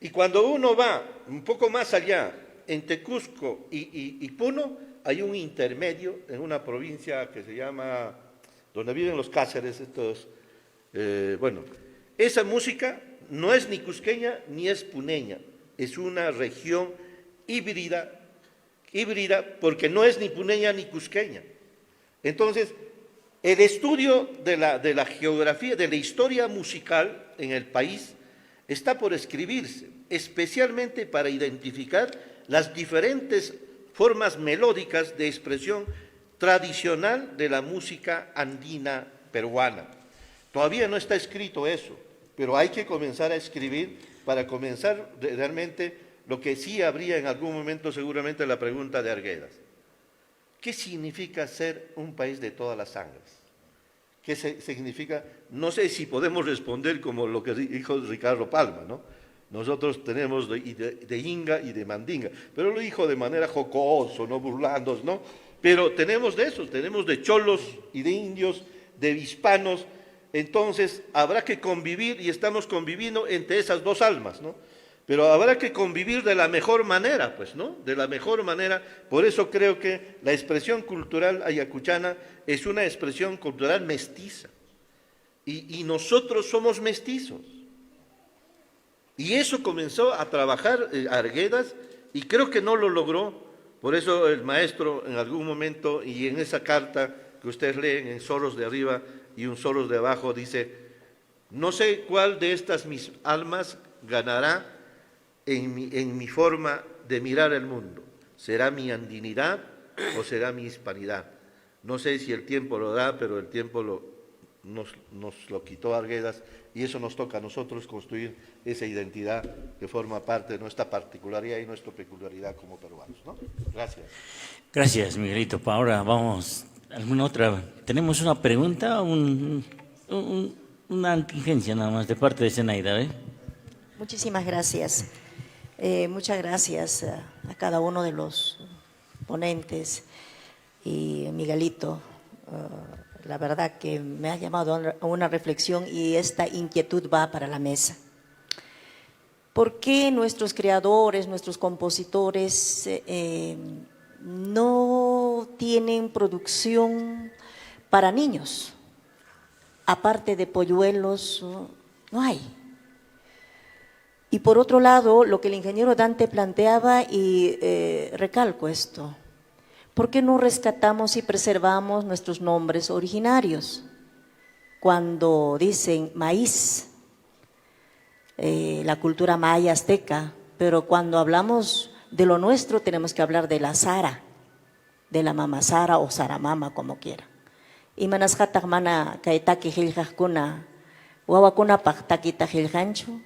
Y cuando uno va un poco más allá, entre Cusco y Puno, hay un intermedio en una provincia que se llama, donde viven los Cáceres, esa música no es ni cusqueña ni es puneña, es una región híbrida porque no es ni puneña ni cusqueña. Entonces, el estudio de la geografía, de la historia musical en el país está por escribirse, especialmente para identificar las diferentes formas melódicas de expresión tradicional de la música andina peruana. Todavía no está escrito eso, pero hay que comenzar a escribir para comenzar realmente lo que sí habría en algún momento seguramente la pregunta de Arguedas. ¿Qué significa ser un país de todas las sangres? ¿Qué significa? No sé si podemos responder como lo que dijo Ricardo Palma, ¿no? Nosotros tenemos de Inga y de Mandinga, pero lo dijo de manera jocoso, no burlándose, ¿no? Pero tenemos de esos, tenemos de cholos y de indios, de hispanos. Entonces habrá que convivir y estamos conviviendo entre esas dos almas, ¿no? Pero habrá que convivir de la mejor manera, pues, ¿no? De la mejor manera. Por eso creo que la expresión cultural ayacuchana es una expresión cultural mestiza. Y nosotros somos mestizos. Y eso comenzó a trabajar Arguedas y creo que no lo logró. Por eso el maestro en algún momento y en esa carta que ustedes leen en Soros de arriba y un Soros de abajo dice, no sé cuál de estas mis almas ganará en mi forma de mirar el mundo. ¿Será mi andinidad o será mi hispanidad? No sé si el tiempo lo da, pero el tiempo nos lo quitó Arguedas y eso nos toca a nosotros construir esa identidad que forma parte de nuestra particularidad y nuestra peculiaridad como peruanos, ¿no? Gracias. Gracias, Miguelito. Ahora vamos ¿Alguna otra? Tenemos una pregunta, una contingencia nada más de parte de Zenaida, ¿eh? Muchísimas gracias. Muchas gracias a cada uno de los ponentes y Miguelito. La verdad que me ha llamado a una reflexión y esta inquietud va para la mesa. ¿Por qué nuestros creadores, nuestros compositores no tienen producción para niños? Aparte de polluelos, no hay. Y por otro lado, lo que el ingeniero Dante planteaba, y recalco esto, ¿por qué no rescatamos y preservamos nuestros nombres originarios? Cuando dicen maíz, la cultura maya azteca, pero cuando hablamos de lo nuestro tenemos que hablar de la Sara, de la mama Sara o Saramama, como quiera. Y manasjatak mana kaitaki hiljakuna, wawakuna paktaki tajiljancho,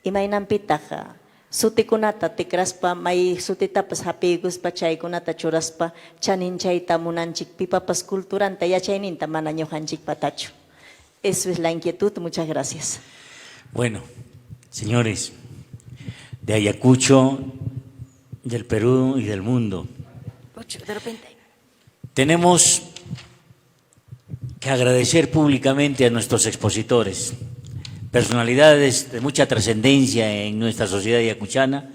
y mainampitaja, sutikunata tikraspa, may sutitapas hapiguspa chaykunata churaspa, chaninchayta munanchik pipapas culturanta yachayninta mana ñujanchik patacho. Eso es la inquietud, muchas gracias. Bueno, señores, de Ayacucho, del Perú y del mundo, De repente. tenemos que agradecer públicamente a nuestros expositores, personalidades de mucha trascendencia en nuestra sociedad ayacuchana,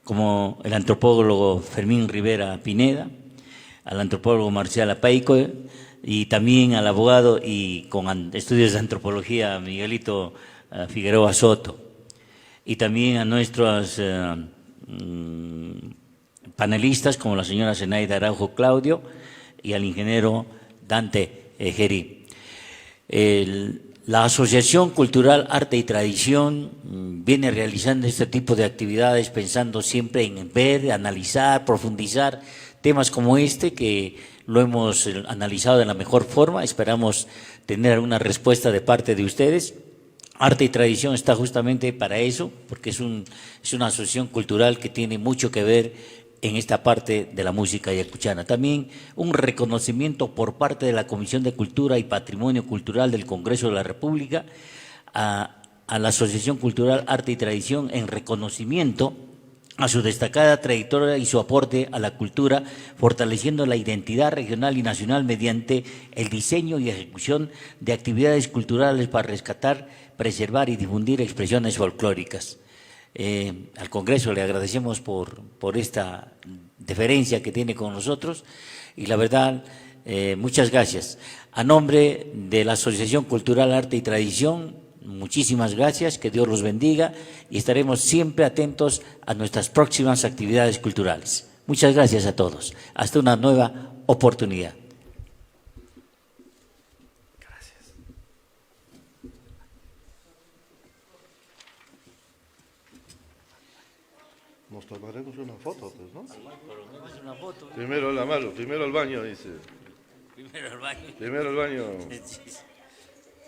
como el antropólogo Fermín Rivera Pineda, al antropólogo Marcial Apaico y también al abogado y con estudios de antropología Miguelito Figueroa Soto, y también a nuestros panelistas como la señora Zenaida Araujo Claudio y al ingeniero Dante Gerí. La Asociación Cultural Arte y Tradición viene realizando este tipo de actividades pensando siempre en ver, analizar, profundizar temas como este, que lo hemos analizado de la mejor forma. Esperamos tener una respuesta de parte de ustedes. Arte y Tradición está justamente para eso, porque es una asociación cultural que tiene mucho que ver en esta parte de la música ayacuchana. También un reconocimiento por parte de la Comisión de Cultura y Patrimonio Cultural del Congreso de la República a la Asociación Cultural Arte y Tradición en reconocimiento a su destacada trayectoria y su aporte a la cultura, fortaleciendo la identidad regional y nacional mediante el diseño y ejecución de actividades culturales para rescatar, preservar y difundir expresiones folclóricas. Al Congreso le agradecemos por esta deferencia que tiene con nosotros y la verdad, muchas gracias. A nombre de la Asociación Cultural Arte y Tradición, muchísimas gracias, que Dios los bendiga y estaremos siempre atentos a nuestras próximas actividades culturales. Muchas gracias a todos. Hasta una nueva oportunidad. Nos tomaremos una foto, pues, ¿no? Primero la mano, primero el baño, dice. Primero el baño. Primero el baño.